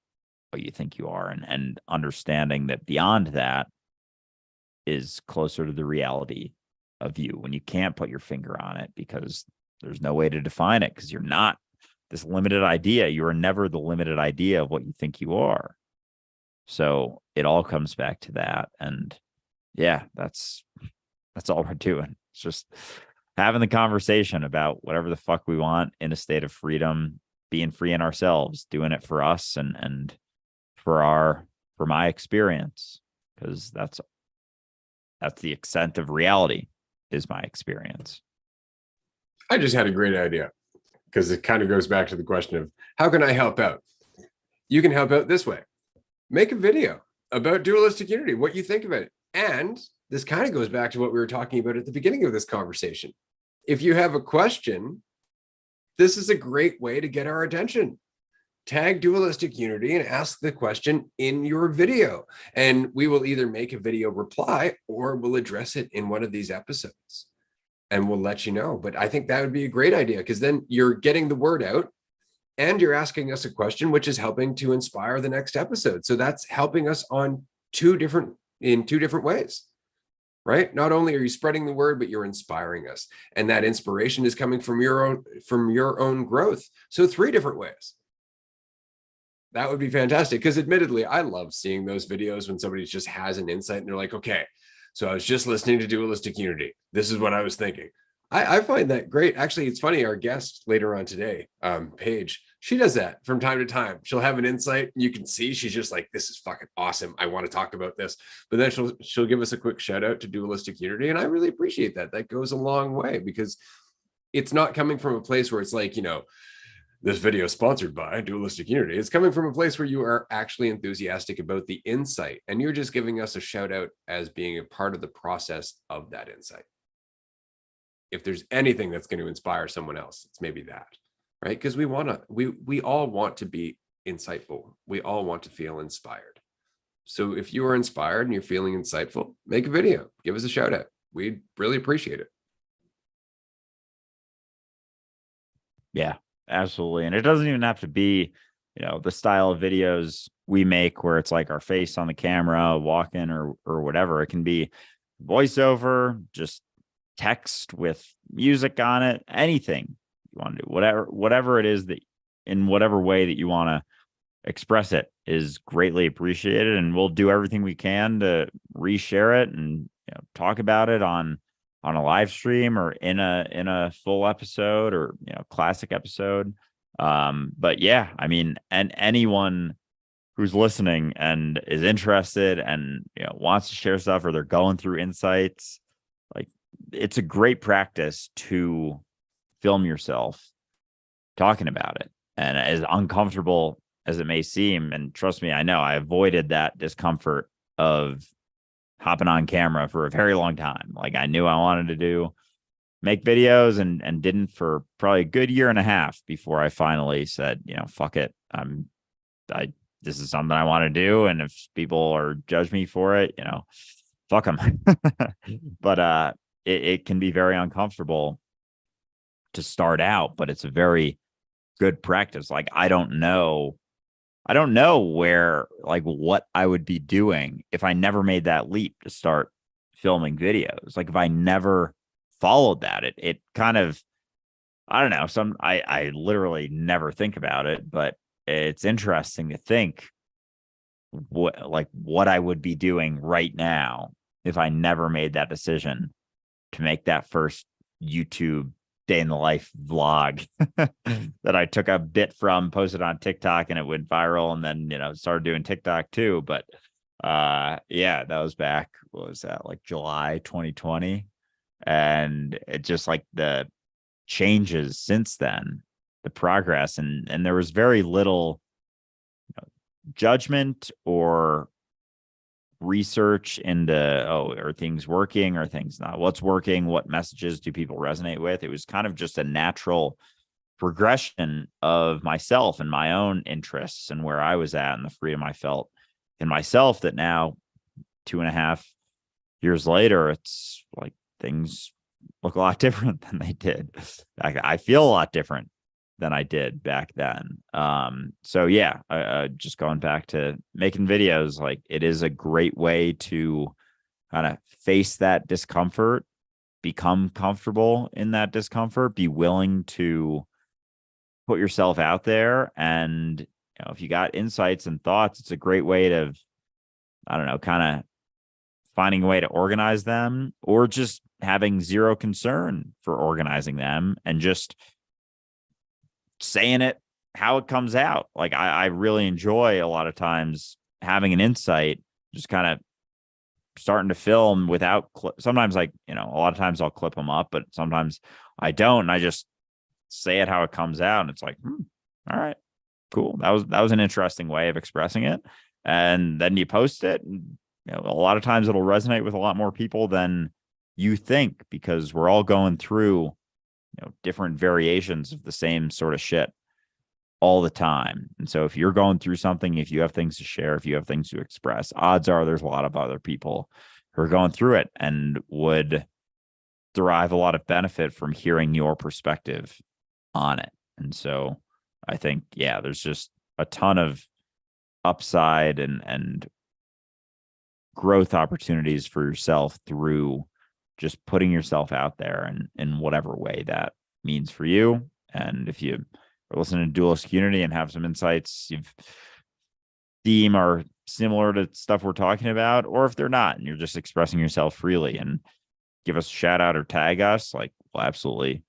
what you think you are, and understanding that beyond that is closer to the reality of you when you can't put your finger on it because there's no way to define it because you're not this limited idea. You are never the limited idea of what you think you are. So it all comes back to that. And yeah, that's all we're doing. It's just having the conversation about whatever the fuck we want in a state of freedom, being free in ourselves, doing it for us and for my experience, because that's the extent of reality is my experience. I just had a great idea because it kind of goes back to the question of how can I help out? You can help out this way. Make a video about Dualistic Unity, what you think about it. And this kind of goes back to what we were talking about at the beginning of this conversation. If you have a question, this is a great way to get our attention. Tag Dualistic Unity and ask the question in your video. And we will either make a video reply or we'll address it in one of these episodes. And we'll let you know. But I think that would be a great idea because then you're getting the word out and you're asking us a question, which is helping to inspire the next episode. So that's helping us in two different ways, right? Not only are you spreading the word, but you're inspiring us. And that inspiration is coming from your own growth. So 3 different ways. That would be fantastic. Because admittedly, I love seeing those videos when somebody just has an insight and they're like, okay, so I was just listening to Dualistic Unity. This is what I was thinking. I find that great. Actually, it's funny. Our guest later on today, Paige, she does that from time to time. She'll have an insight. And you can see she's just like, this is fucking awesome. I want to talk about this. But then she'll give us a quick shout out to Dualistic Unity. And I really appreciate that. That goes a long way because it's not coming from a place where it's like, this video is sponsored by Dualistic Unity. It's coming from a place where you are actually enthusiastic about the insight. And you're just giving us a shout out as being a part of the process of that insight. If there's anything that's going to inspire someone else, it's maybe that, right? Because we all want to be insightful. We all want to feel inspired. So if you are inspired and you're feeling insightful, make a video, give us a shout out. We'd really appreciate it. Yeah, absolutely. And it doesn't even have to be, the style of videos we make where it's like our face on the camera, walking or whatever. It can be voiceover, just text with music on it, anything you want to do, whatever it is that in whatever way that you want to express it is greatly appreciated. And we'll do everything we can to reshare it and talk about it on a live stream or in a full episode or classic episode. But yeah, I mean, and anyone who's listening and is interested and wants to share stuff or they're going through insights, like it's a great practice to film yourself talking about it. And as uncomfortable as it may seem, and trust me, I know I avoided that discomfort of hopping on camera for a very long time. Like I knew I wanted to make videos and didn't for probably a good year and a half before I finally said, fuck it. This is something I want to do. And if people judge me for it, fuck them. But it can be very uncomfortable to start out, but it's a very good practice. Like I don't know where, like, what I would be doing if I never made that leap to start filming videos. Like if I never followed that, it kind of, I don't know, I literally never think about it, but it's interesting to think what I would be doing right now if I never made that decision to make that first YouTube day in the life vlog that I took a bit from, posted on TikTok, and it went viral, and then started doing TikTok too. But yeah, that was back, what was that, like July 2020? And it just, like, the changes since then, the progress, and there was very little judgment or research into, are things working, are things not, what's working, what messages do people resonate with. It was kind of just a natural progression of myself and my own interests and where I was at and the freedom I felt in myself, that now 2.5 years later, it's like things look a lot different than they did. I feel a lot different than I did back then. So yeah, just going back to making videos, like, it is a great way to kind of face that discomfort, become comfortable in that discomfort, be willing to put yourself out there. And if you got insights and thoughts, it's a great way to, I don't know, kind of finding a way to organize them, or just having zero concern for organizing them and just saying it how it comes out. Like I really enjoy a lot of times having an insight, just kind of starting to film without sometimes, like, a lot of times I'll clip them up, but sometimes I don't, and I just say it how it comes out, and it's like, all right, cool, that was an interesting way of expressing it. And then you post it, and a lot of times it'll resonate with a lot more people than you think, because we're all going through different variations of the same sort of shit all the time. And so if you're going through something, if you have things to share, if you have things to express, odds are there's a lot of other people who are going through it and would derive a lot of benefit from hearing your perspective on it. And so I think, yeah, there's just a ton of upside and growth opportunities for yourself through just putting yourself out there, and in whatever way that means for you. And if you are listening to Dualistic Unity and have some insights you've theme are similar to stuff we're talking about, or if they're not, and you're just expressing yourself freely, and give us a shout out or tag us, like, we'll absolutely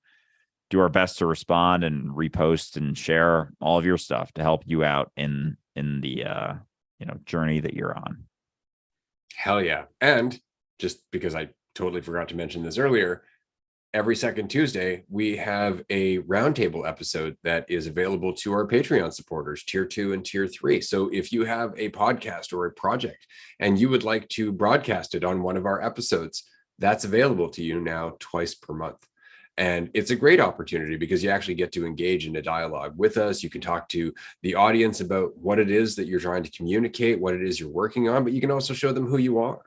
do our best to respond and repost and share all of your stuff to help you out in the journey that you're on. Hell yeah. And just because I totally forgot to mention this earlier, every second Tuesday, we have a roundtable episode that is available to our Patreon supporters, tier 2 and tier 3. So if you have a podcast or a project and you would like to broadcast it on one of our episodes, that's available to you now twice per month. And it's a great opportunity because you actually get to engage in a dialogue with us. You can talk to the audience about what it is that you're trying to communicate, what it is you're working on, but you can also show them who you are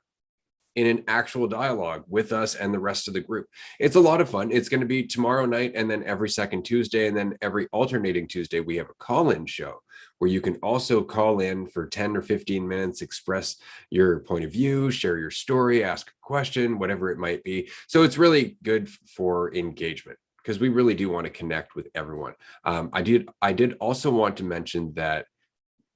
in an actual dialogue with us and the rest of the group. It's a lot of fun. It's going to be tomorrow night, and then every second Tuesday, and then every alternating Tuesday, we have a call-in show where you can also call in for 10 or 15 minutes, express your point of view, share your story, ask a question, whatever it might be. So it's really good for engagement because we really do want to connect with everyone. I did also want to mention that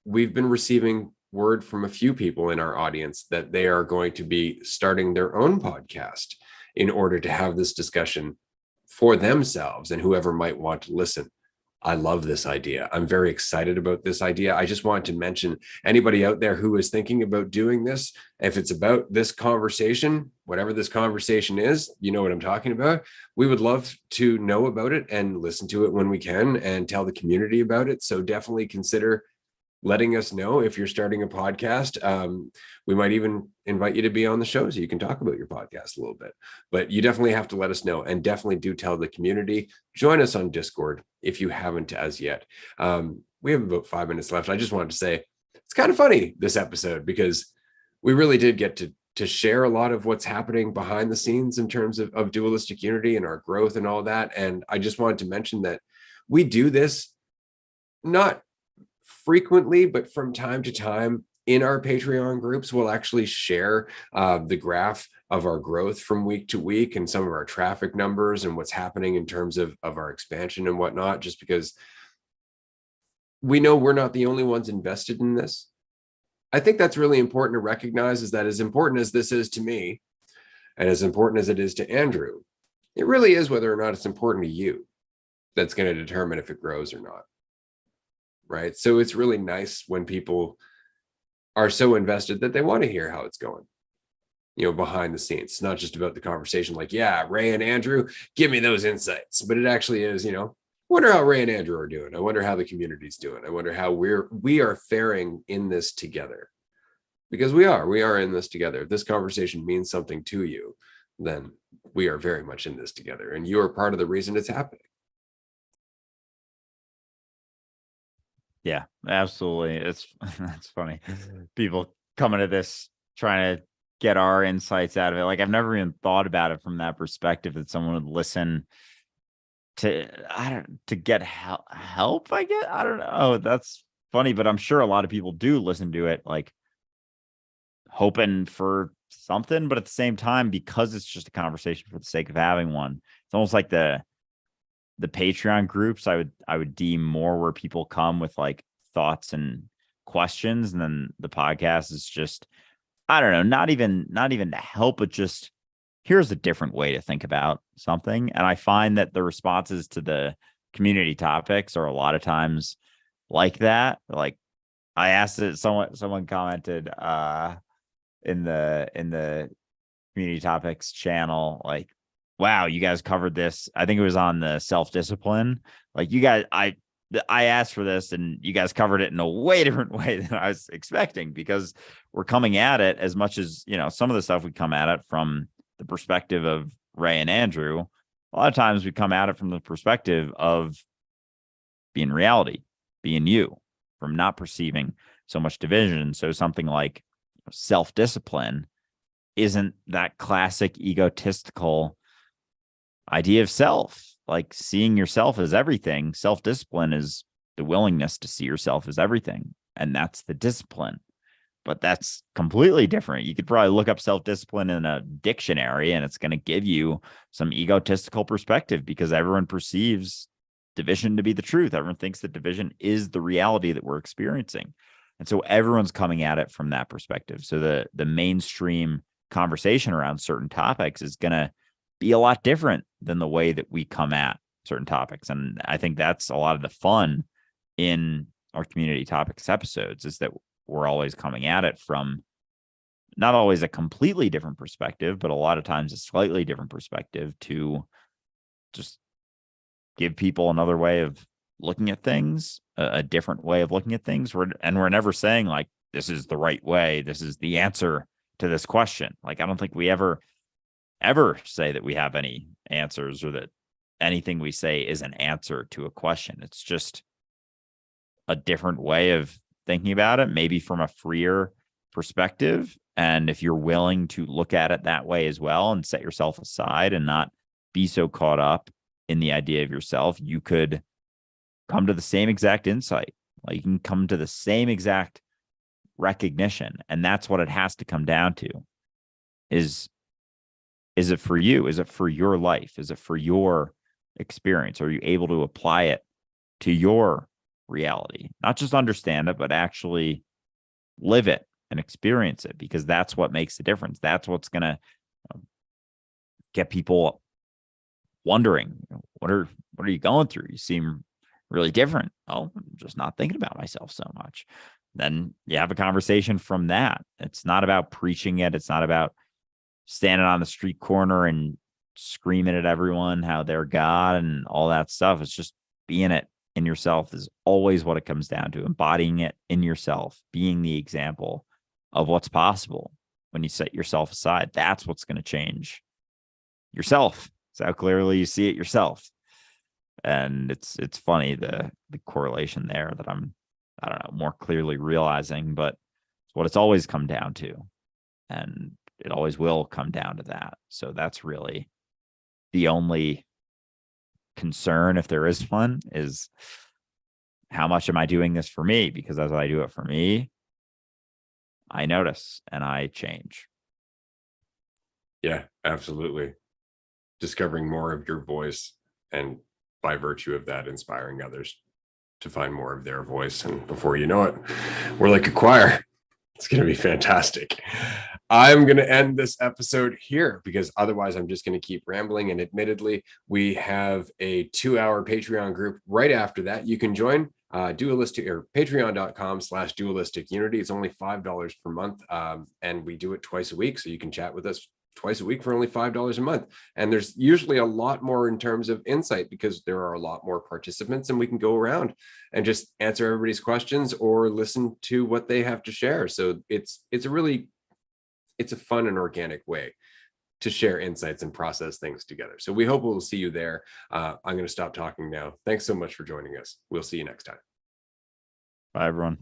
we've been receiving word from a few people in our audience that they are going to be starting their own podcast in order to have this discussion for themselves and whoever might want to listen. I love this idea. I'm very excited about this idea. I just wanted to mention anybody out there who is thinking about doing this, if it's about this conversation, whatever this conversation is, you know what I'm talking about. We would love to know about it and listen to it when we can and tell the community about it. So definitely consider letting us know if you're starting a podcast. We might even invite you to be on the show so you can talk about your podcast a little bit, but you definitely have to let us know, and definitely do tell the community. Join us on Discord if you haven't as yet. We have about 5 minutes left. I just wanted to say it's kind of funny this episode because we really did get to to share a lot of what's happening behind the scenes in terms of Dualistic Unity and our growth and all that. And I just wanted to mention that we do this not frequently, but from time to time in our Patreon groups, we'll actually share the graph of our growth from week to week and some of our traffic numbers and what's happening in terms of our expansion and whatnot, just because we know we're not the only ones invested in this. I think that's really important to recognize, is that as important as this is to me and as important as it is to Andrew, it really is whether or not it's important to you that's going to determine if it grows or not. Right. So it's really nice when people are so invested that they want to hear how it's going, behind the scenes. It's not just about the conversation like, yeah, Ray and Andrew, give me those insights. But it actually is, wonder how Ray and Andrew are doing. I wonder how the community's doing. I wonder how we are faring in this together. Because we are in this together. If this conversation means something to you, then we are very much in this together. And you are part of the reason it's happening. Yeah, absolutely. That's funny. People coming to this trying to get our insights out of it. Like, I've never even thought about it from that perspective, that someone would listen to get help. I guess, I don't know. That's funny, but I'm sure a lot of people do listen to it, like hoping for something, but at the same time, because it's just a conversation for the sake of having one, it's almost like the Patreon groups I would deem more where people come with like thoughts and questions, and then the podcast is just, I don't know, not even to help, but just here's a different way to think about something. And I find that the responses to the community topics are a lot of times like that. Like, I asked it, someone commented in the community topics channel, like, wow, you guys covered this. I think it was on the self-discipline. Like, you guys, I asked for this and you guys covered it in a way different way than I was expecting, because we're coming at it, as much as, some of the stuff we come at it from the perspective of Ray and Andrew. A lot of times we come at it from the perspective of being reality, being you, from not perceiving so much division. So something like self-discipline isn't that classic egotistical idea of self, like seeing yourself as everything. Self-discipline is the willingness to see yourself as everything, and that's the discipline. But that's completely different. You could probably look up self-discipline in a dictionary and it's going to give you some egotistical perspective, because everyone perceives division to be the truth. Everyone thinks that division is the reality that we're experiencing. And so everyone's coming at it from that perspective. So the mainstream conversation around certain topics is going to be a lot different than the way that we come at certain topics. And I think that's a lot of the fun in our community topics episodes, is that we're always coming at it from not always a completely different perspective, but a lot of times a slightly different perspective, to just give people another way of looking at things, a different way of looking at things. We're never saying like, this is the right way, this is the answer to this question. Like, I don't think we ever say that we have any answers, or that anything we say is an answer to a question. It's just a different way of thinking about it, maybe from a freer perspective. And if you're willing to look at it that way as well, and set yourself aside and not be so caught up in the idea of yourself, you could come to the same exact insight. Like, you can come to the same exact recognition. And that's what it has to come down to. Is it for you? Is it for your life? Is it for your experience? Are you able to apply it to your reality? Not just understand it, but actually live it and experience it, because that's what makes the difference. That's what's going to get people wondering, what are you going through? You seem really different. Oh, I'm just not thinking about myself so much. Then you have a conversation from that. It's not about preaching it. It's not about standing on the street corner and screaming at everyone how they're God and all that stuff. It's just being it in yourself is always what it comes down to. Embodying it in yourself, being the example of what's possible when you set yourself aside. That's what's going to change yourself. It's how clearly you see it yourself. And it's funny, the correlation there that I don't know, more clearly realizing, but it's what it's always come down to. And it always will come down to that. So that's really the only concern, if there is one, is how much am I doing this for me? Because as I do it for me, I notice and I change. Yeah, absolutely. Discovering more of your voice, and by virtue of that, inspiring others to find more of their voice. And before you know it, we're like a choir. It's going to be fantastic. I'm going to end this episode here because otherwise I'm just going to keep rambling. And admittedly, we have a 2-hour Patreon group right after that. You can join Dualistic or patreon.com/Dualistic Unity. It's only $5 per month. And we do it twice a week. So you can chat with us twice a week for only $5 a month. And there's usually a lot more in terms of insight because there are a lot more participants, and we can go around and just answer everybody's questions or listen to what they have to share. So it's a fun and organic way to share insights and process things together. So we hope we'll see you there. I'm going to stop talking now. Thanks so much for joining us. We'll see you next time. Bye, everyone.